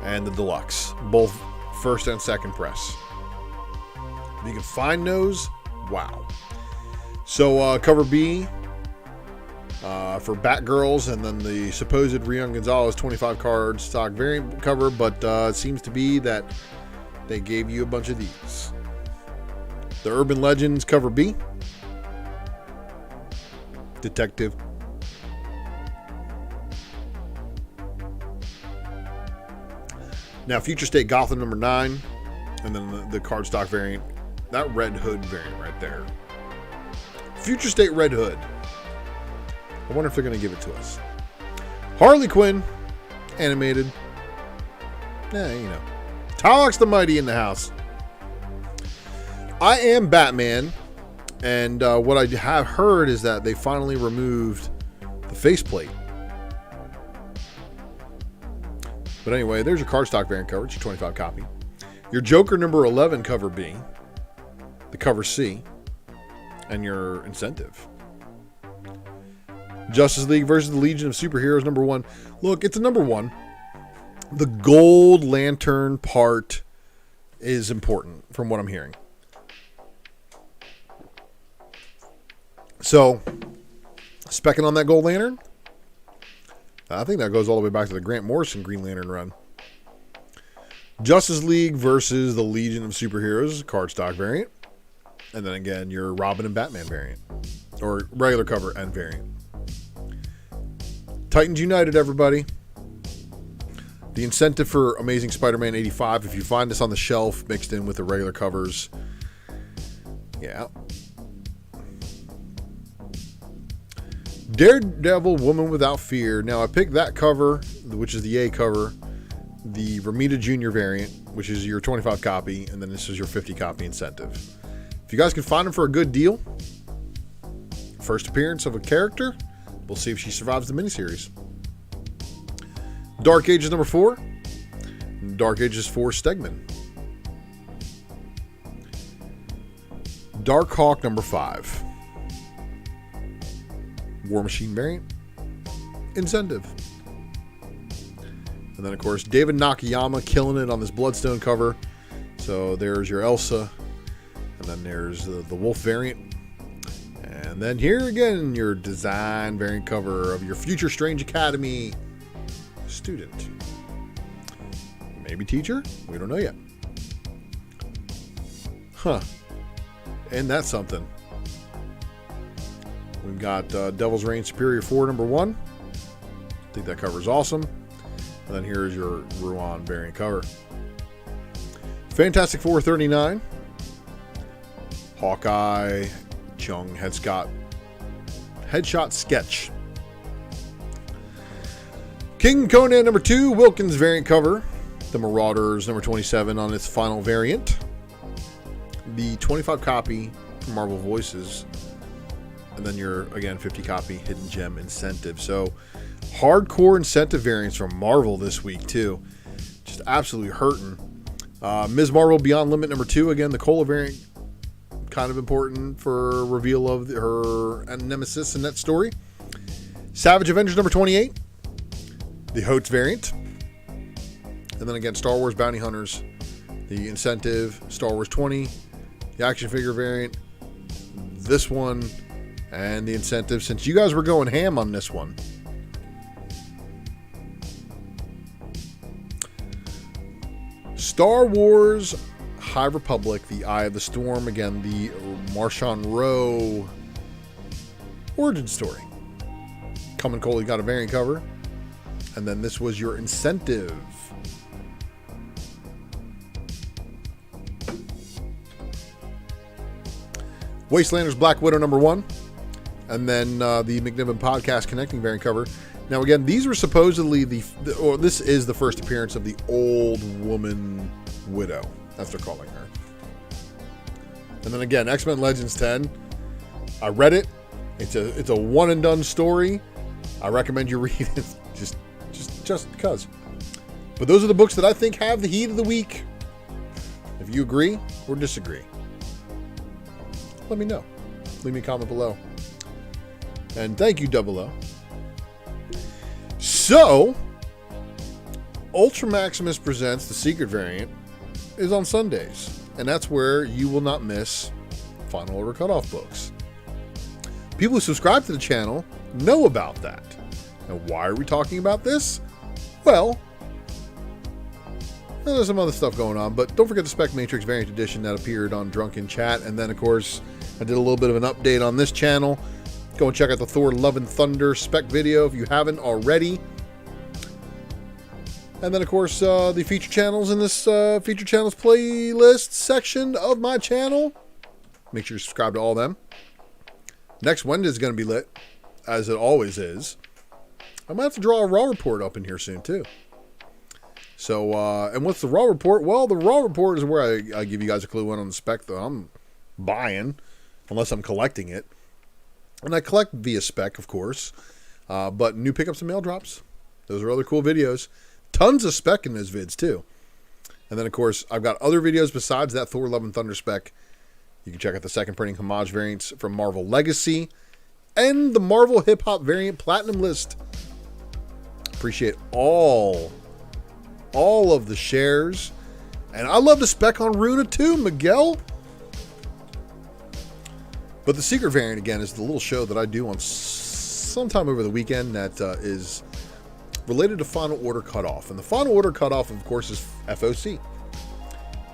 and the deluxe. Both first and second press. If you can find those, wow. So cover B for Batgirls, and then the supposed Rion Gonzalez 25 card stock variant cover, but it seems to be that they gave you a bunch of these. The Urban Legends cover B. Detective. Now, Future State Gotham number 9. And then the cardstock variant. That Red Hood variant right there. Future State Red Hood. I wonder if they're going to give it to us. Harley Quinn. Animated. Yeah, you know. Talix the Mighty in the house. I Am Batman. And what I have heard is that they finally removed the faceplate. But anyway, there's your cardstock variant cover. It's your 25 copy. Your Joker number 11 cover B. The cover C. And your incentive. Justice League versus the Legion of Superheroes number 1. Look, it's a number 1. The gold lantern part is important from what I'm hearing. So, specking on that Gold Lantern, I think that goes all the way back to the Grant Morrison Green Lantern run. Justice League versus the Legion of Superheroes, cardstock variant. And then again, your Robin and Batman variant. Or regular cover and variant. Titans United, everybody. The incentive for Amazing Spider-Man 85, if you find this on the shelf mixed in with the regular covers. Yeah. Daredevil Woman Without Fear. Now, I picked that cover, which is the A cover, the Romita Jr. variant, which is your 25 copy, and then this is your 50 copy incentive. If you guys can find them for a good deal, first appearance of a character, we'll see if she survives the miniseries. Dark Ages number 4. Dark Ages 4 Stegman. Darkhawk number 5. War Machine variant. Incentive. And then, of course, David Nakayama killing it on this Bloodstone cover. So there's your Elsa. And then there's the Wolf variant. And then here again, your design variant cover of your Future Strange Academy student. Maybe teacher? We don't know yet. Huh. And that's something. We've got Devil's Reign Superior 4 number 1. I think that cover is awesome. And then here's your Ruan variant cover. Fantastic Four 39. Hawkeye, Chung, Headshot sketch. King Conan number 2, Wilkins variant cover. The Marauders number 27 on its final variant. The 25 copy from Marvel Voices. And then your, again, 50 copy Hidden Gem incentive. So, hardcore incentive variants from Marvel this week, too. Just absolutely hurting. Ms. Marvel Beyond Limit number 2. Again, the Cola variant. Kind of important for reveal of her nemesis in that story. Savage Avengers number 28. The Hotes variant. And then again, Star Wars Bounty Hunters. The incentive, Star Wars 20. The action figure variant. this one and the incentive, since you guys were going ham on this one. Star Wars High Republic, The Eye of the Storm. Again, the Marshawn Rowe origin story. Coming cold, you got a variant cover. And then this was your incentive. Wastelanders Black Widow #1. And then the McNiven Podcast Connecting variant cover. Now, again, these were supposedly this is the first appearance of the old woman Widow. That's what they're calling her. And then again, X-Men Legends 10. I read it. It's a one and done story. I recommend you read it just because. But those are the books that I think have the heat of the week. If you agree or disagree, let me know. Leave me a comment below. And thank you, Double O. So, Ultra Maximus Presents the Secret Variant is on Sundays. And that's where you will not miss Final Order Cutoff books. People who subscribe to the channel know about that. And why are we talking about this? Well, there's some other stuff going on, but don't forget the Spec Matrix Variant Edition that appeared on Drunken Chat. And then, of course, I did a little bit of an update on this channel. Go and check out the Thor Love and Thunder spec video if you haven't already. And then, of course, the feature channels in this feature channels playlist section of my channel. Make sure you subscribe to all of them. Next Wednesday is going to be lit, as it always is. I might have to draw a Raw report up in here soon, too. So, and what's the Raw report? Well, the Raw report is where I give you guys a clue on the spec that I'm buying, unless I'm collecting it. And I collect via spec, of course, but new pickups and mail drops. Those are other cool videos. Tons of spec in those vids, too. And then, of course, I've got other videos besides that Thor Love and Thunder spec. You can check out the second printing homage variants from Marvel Legacy and the Marvel Hip Hop variant Platinum list. Appreciate all of the shares. And I love the spec on Runa, too, Miguel. But the secret variant, again, is the little show that I do on sometime over the weekend that is related to Final Order Cutoff. And the Final Order Cutoff, of course, is FOC.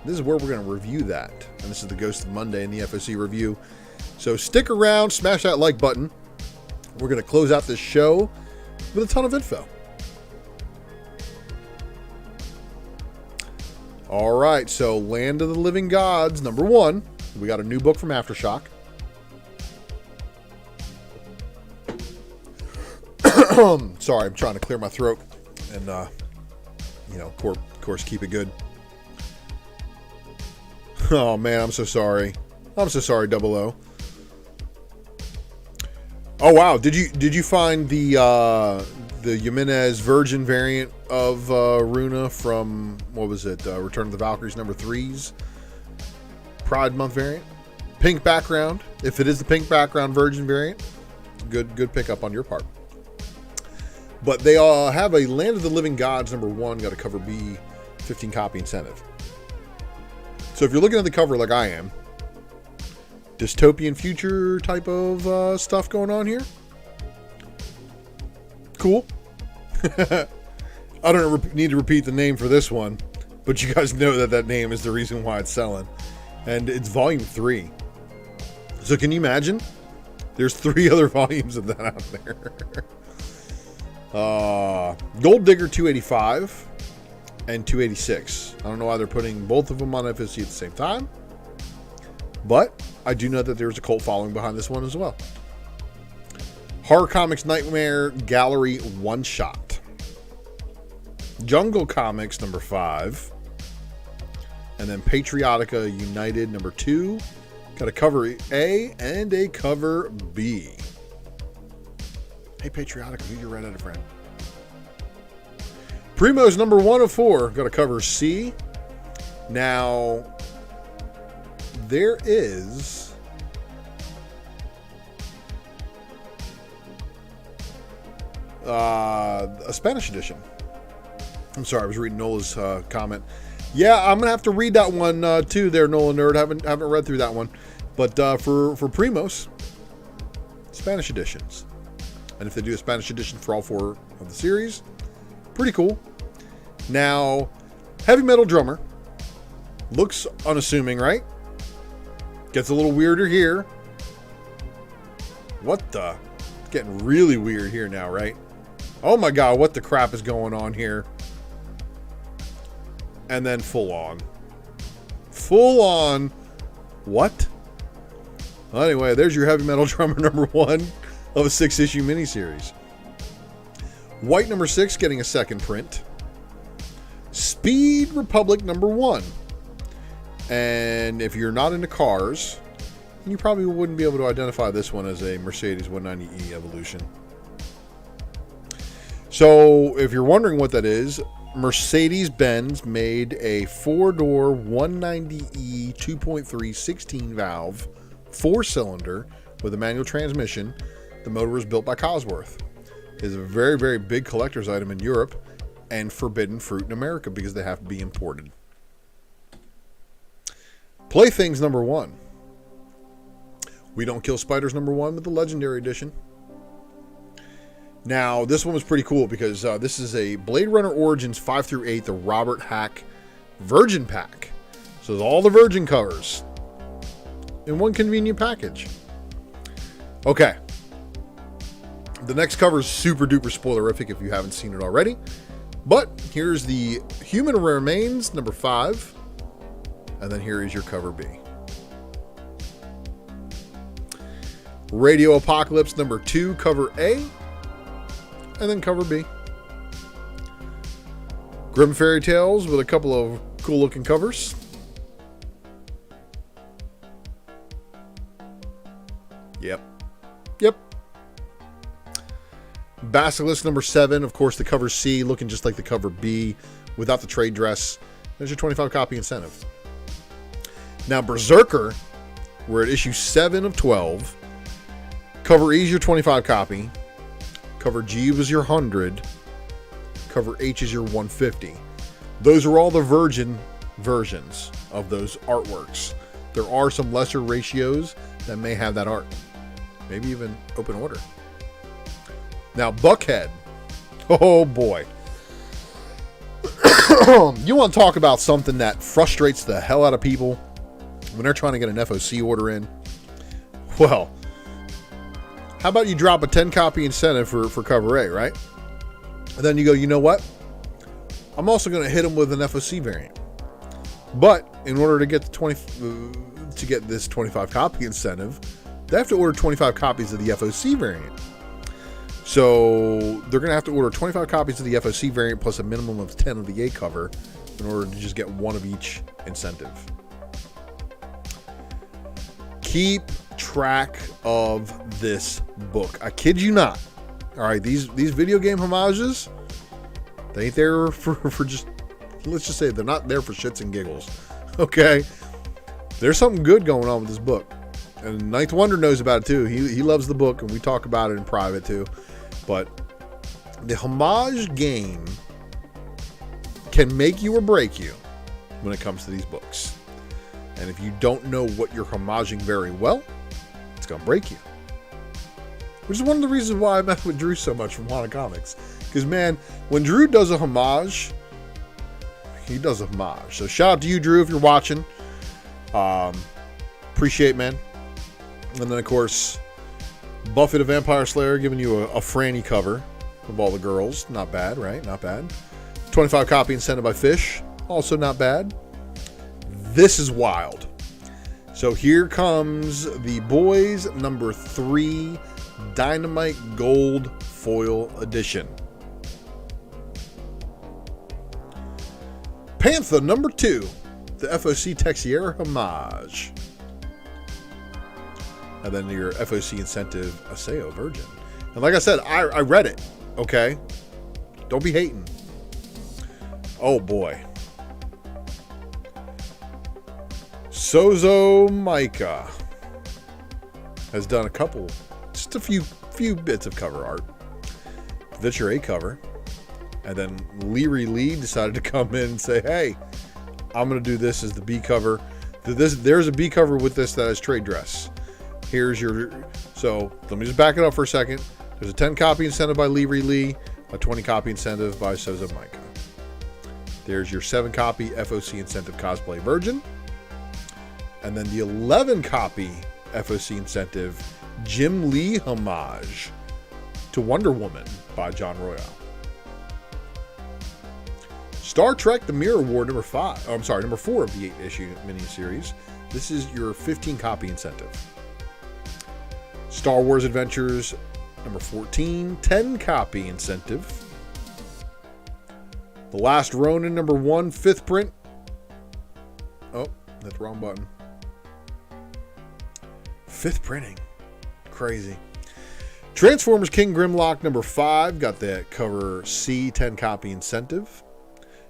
This is where we're going to review that. And this is the Ghost of Monday in the FOC review. So stick around, smash that like button. We're going to close out this show with a ton of info. All right, so Land of the Living Gods, #1. We got a new book from Aftershock. Sorry, I'm trying to clear my throat and, of course, keep it good. Oh, man, I'm so sorry. I'm so sorry, Double O. Oh, wow. Did you find the Jimenez Virgin variant of Runa from, what was it, Return of the Valkyries #3's Pride Month variant? Pink background. If it is the pink background Virgin variant, good pickup on your part. But they have a Land of the Living Gods #1, got a cover B, 15 copy incentive. So if you're looking at the cover like I am, dystopian future type of stuff going on here. Cool. I don't need to repeat the name for this one, but you guys know that name is the reason why it's selling. And it's volume 3. So can you imagine? There's 3 other volumes of that out there. Gold Digger 285 and 286. I don't know why they're putting both of them on FOC at the same time, but I do know that there's a cult following behind this one as well. Horror Comics Nightmare Gallery One Shot. Jungle Comics #5. And then Patriotica United #2. Got a cover A and a cover B. Hey, Patriotica, who's your red-headed friend? Primo's #1 of 4. Got a cover C. Now, there is a Spanish edition. I'm sorry, I was reading Nola's comment. Yeah, I'm gonna have to read that one too. There, Nola Nerd. Haven't read through that one, But for Primos, Spanish editions. And if they do a Spanish edition for all 4 of the series, pretty cool. Now, Heavy Metal Drummer looks unassuming, right? Gets a little weirder here. What the? It's getting really weird here now, right? Oh my god, what the crap is going on here? And then full on. Full on. What? Well, anyway, there's your Heavy Metal Drummer number 1 of a 6-issue miniseries. White number 6 getting a second print. Speed Republic number 1. And if you're not into cars, you probably wouldn't be able to identify this one as a Mercedes 190E Evolution. So if you're wondering what that is, Mercedes-Benz made a 4-door 190E 2.3 16 valve 4-cylinder with a manual transmission. The motor was built by Cosworth. It is a very, very big collector's item in Europe and forbidden fruit in America because they have to be imported. Playthings number 1. We Don't Kill Spiders number 1 with the Legendary Edition. Now, this one was pretty cool because this is a Blade Runner Origins 5 through 8, the Robert Hack Virgin Pack. So there's all the Virgin covers in one convenient package. Okay. The next cover is super duper spoilerific if you haven't seen it already. But here's the Human Remains number 5. And then here is your cover B. Radio Apocalypse number 2, cover A. And then cover B. Grim Fairy Tales with a couple of cool looking covers. Yep. Basilisk number 7, of course the cover C looking just like the cover B without the trade dress. There's your 25 copy incentive. Now Berserker, we're at issue 7 of 12. Cover E is your 25 copy. Cover G was your 100. Cover H is your 150. Those are all the Virgin versions of those artworks. There are some lesser ratios that may have that art. Maybe even open order. Now Buckhead. Oh boy. You want to talk about something that frustrates the hell out of people when they're trying to get an FOC order in? Well, how about you drop a 10 copy incentive for cover A, right? And then you go, you know what? I'm also going to hit them with an FOC variant. But in order to get this 25 copy incentive, they have to order 25 copies of the FOC variant. So they're going to have to order 25 copies of the FOC variant plus a minimum of 10 of the A cover in order to just get one of each incentive. Keep track of this book. I kid you not. All right, these video game homages, they ain't there for just, let's just say they're not there for shits and giggles. Okay? There's something good going on with this book. And Ninth Wonder knows about it too. He loves the book, and we talk about it in private too. But the homage game can make you or break you when it comes to these books. And if you don't know what you're homaging very well, it's going to break you. Which is one of the reasons why I mess with Drew so much from Wanda Comics. Because, man, when Drew does a homage, he does a homage. So shout out to you, Drew, if you're watching. Appreciate it, man. And then, of course, Buffy the Vampire Slayer giving you a Franny cover of all the girls. Not bad, right? Not bad. 25 copy incentive by Fish. Also not bad. This is wild. So here comes the Boys number 3 Dynamite Gold Foil Edition. Panther number 2, the FOC Texiera homage. And then your FOC incentive Aseo Virgin. And like I said, I read it. Okay? Don't be hating. Oh boy. Sozo Micah has done a couple, just a few bits of cover art. That's your A cover. And then Leary Lee decided to come in and say, hey, I'm going to do this as the B cover. There's a B cover with this that is trade dress. Here's your... So, let me just back it up for a second. There's a 10 copy incentive by Lee, a 20 copy incentive by Soza Micah. There's your 7 copy FOC incentive Cosplay Virgin. And then the 11 copy FOC incentive Jim Lee homage to Wonder Woman by John Royale. Star Trek The Mirror War number 4 of the 8-issue miniseries. This is your 15 copy incentive. Star Wars Adventures number 14, 10 copy incentive. The Last Ronin number 1, 5th print. Oh, that's the wrong button. 5th printing. Crazy. Transformers King Grimlock number 5, got that cover C, 10 copy incentive.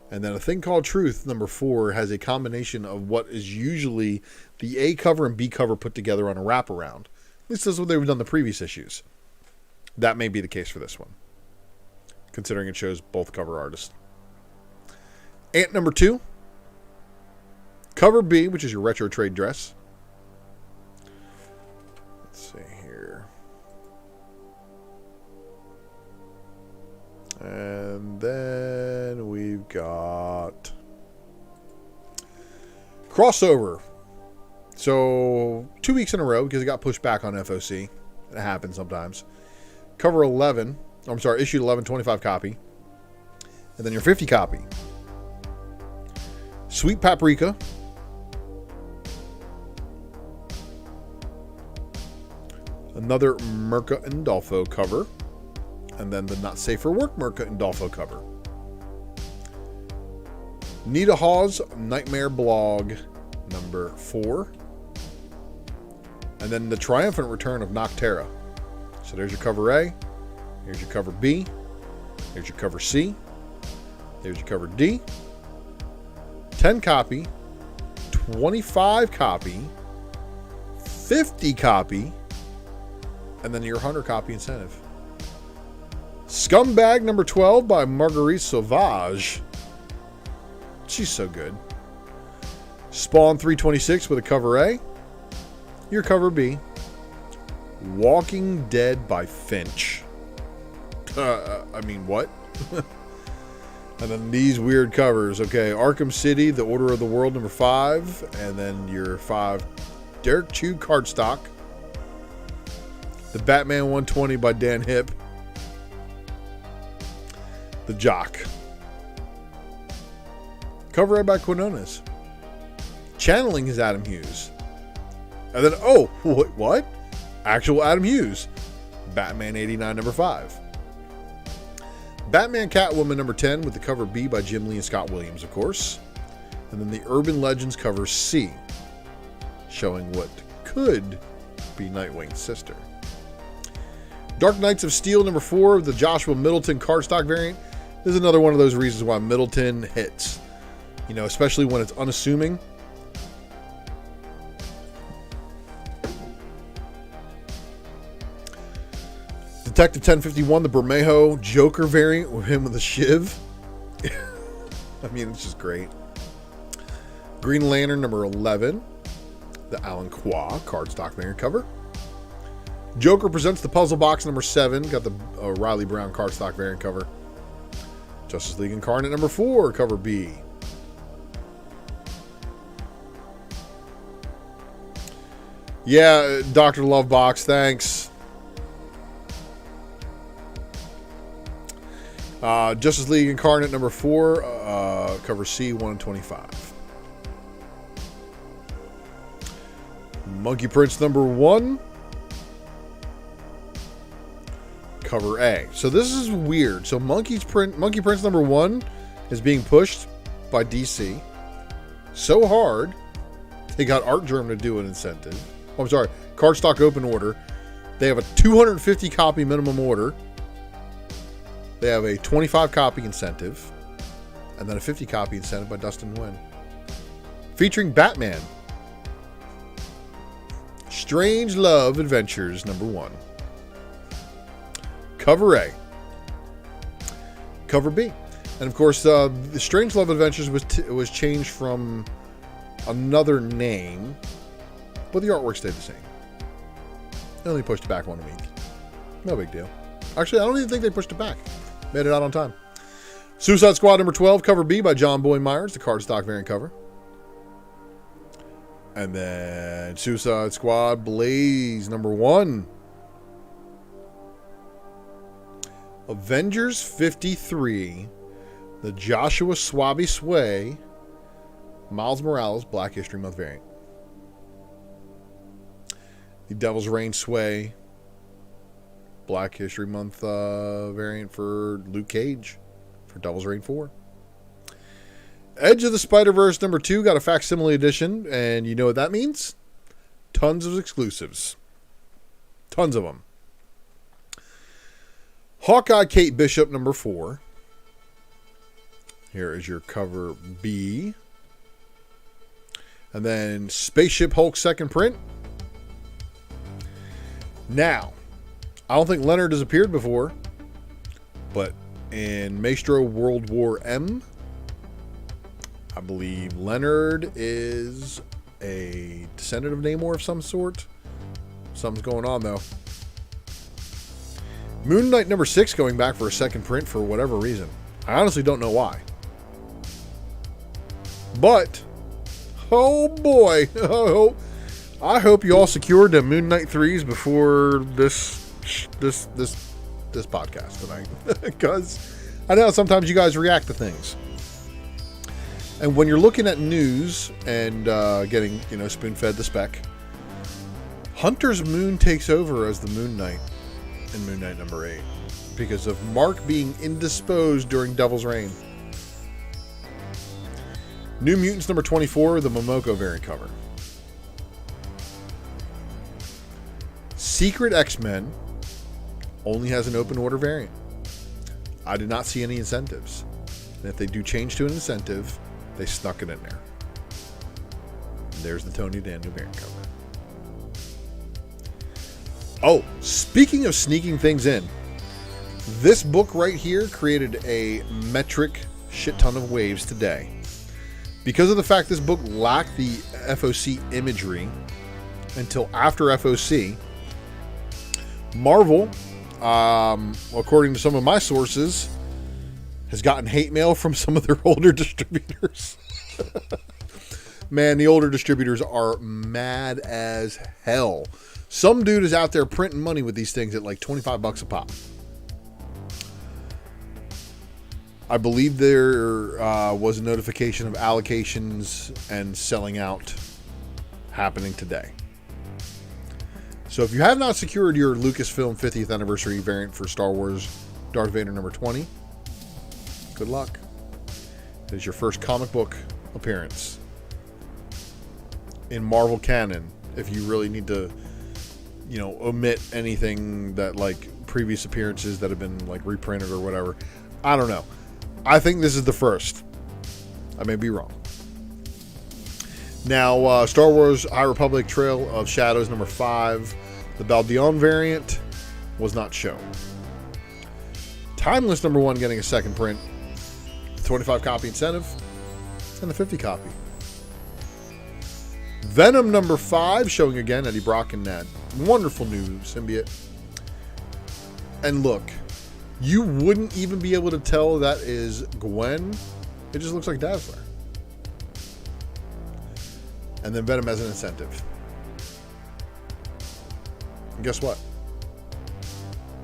And then A Thing Called Truth number 4 has a combination of what is usually the A cover and B cover put together on a wraparound. At least that's what they've done the previous issues. That may be the case for this one, considering it shows both cover artists. Ant number 2, cover B, which is your retro trade dress. Let's see here. And then we've got crossover. So 2 weeks in a row because it got pushed back on FOC. It happens sometimes. Cover 11. I'm sorry, issue 11, 25 copy. And then your 50 copy. Sweet Paprika. Another Mirka Indolfo cover. And then the Not Safe for Work Mirka Indolfo cover. Nita Hawes Nightmare Blog number 4. And then the triumphant return of Noctera. So there's your cover A. Here's your cover B. Here's your cover C. There's your cover D. 10 copy. 25 copy. 50 copy. And then your 100 copy incentive. Scumbag number 12 by Marguerite Sauvage. She's so good. Spawn 326 with a cover A. Your cover B. Walking Dead by Finch. I mean, what? And then these weird covers. Okay, Arkham City, The Order of the World number 5. And then your 5 Derek Chew cardstock. The Batman 120 by Dan Hipp. The Jock. Cover A by Quinones. Channeling his Adam Hughes. And then, oh, what? Actual Adam Hughes. Batman 89 number 5. Batman Catwoman number 10 with the cover B by Jim Lee and Scott Williams, of course. And then the Urban Legends cover C, showing what could be Nightwing's sister. Dark Knights of Steel number 4 of the Joshua Middleton cardstock variant. This is another one of those reasons why Middleton hits. You know, especially when it's unassuming. Detective 1051, the Bermejo Joker variant with him with a shiv. I mean, it's just great. Green Lantern number 11, the Alan Qua cardstock variant cover. Joker Presents the Puzzle Box number 7, got the Riley Brown cardstock variant cover. Justice League Incarnate number 4, cover B. Yeah, Dr. Lovebox, thanks. Justice League Incarnate number 4, cover C, 1 and 25. Monkey Prince number 1, cover A. So this is weird. So Monkey Prince number 1 is being pushed by DC so hard they got Art Germ to do an incentive. Oh, I'm sorry, cardstock open order. They have a 250 copy minimum order. They have a 25 copy incentive, and then a 50 copy incentive by Dustin Nguyen. Featuring Batman. Strange Love Adventures number 1. Cover A. Cover B. And of course, the Strange Love Adventures was changed from another name, but the artwork stayed the same. They only pushed it back 1 week. No big deal. Actually, I don't even think they pushed it back. Made it out on time. Suicide Squad number 12, cover B by John Boy Myers, the cardstock variant cover. And then Suicide Squad Blaze number 1. Avengers 53, the Joshua Swabby Sway, Miles Morales Black History Month variant. The Devil's Reign Sway, Black History Month variant for Luke Cage for Devil's Reign 4. Edge of the Spider-Verse number 2 got a facsimile edition, and you know what that means? Tons of exclusives. Tons of them. Hawkeye Kate Bishop number 4. Here is your cover B. And then Spaceship Hulk second print. Now, I don't think Leonard has appeared before, but in Maestro World War M, I believe Leonard is a descendant of Namor of some sort. Something's going on, though. Moon Knight number 6 going back for a second print for whatever reason. I honestly don't know why. But, oh boy, I hope you all secured the Moon Knight 3s before this podcast tonight. Because I know sometimes you guys react to things. And when you're looking at news and getting, spoon-fed the spec, Hunter's Moon takes over as the Moon Knight in Moon Knight number 8 because of Mark being indisposed during Devil's Reign. New Mutants number 24, the Momoko variant cover. Secret X-Men only has an open order variant. I did not see any incentives. And if they do change to an incentive, they snuck it in there. And there's the Tony Daniel variant cover. Oh, speaking of sneaking things in, this book right here created a metric shit ton of waves today. Because of the fact this book lacked the FOC imagery until after FOC, Marvel, according to some of my sources, has gotten hate mail from some of their older distributors. Man, the older distributors are mad as hell. Some dude is out there printing money with these things at like $25 a pop. I believe there was a notification of allocations and selling out happening today. So if you have not secured your Lucasfilm 50th anniversary variant for Star Wars Darth Vader number 20, good luck. It is your first comic book appearance in Marvel canon. If you really need to, omit anything that like previous appearances that have been like reprinted or whatever. I don't know. I think this is the first. I may be wrong. Now, Star Wars High Republic Trail of Shadows number 5, the Baldeon variant was not shown. Timeless number 1 getting a second print, the 25 copy incentive, and the 50 copy. Venom number 5 showing again Eddie Brock and that wonderful new symbiote. And look, you wouldn't even be able to tell that is Gwen. It just looks like Dazzler. And then Venom has an incentive. And guess what?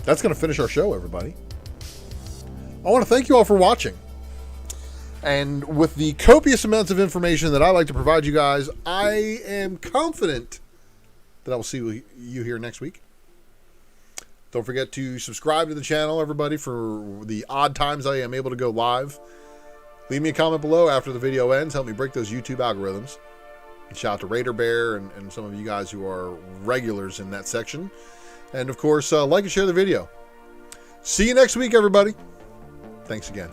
That's going to finish our show, everybody. I want to thank you all for watching. And with the copious amounts of information that I like to provide you guys, I am confident that I will see you here next week. Don't forget to subscribe to the channel, everybody, for the odd times I am able to go live. Leave me a comment below after the video ends. Help me break those YouTube algorithms. And shout out to Raider Bear and some of you guys who are regulars in that section. And, of course, like and share the video. See you next week, everybody. Thanks again.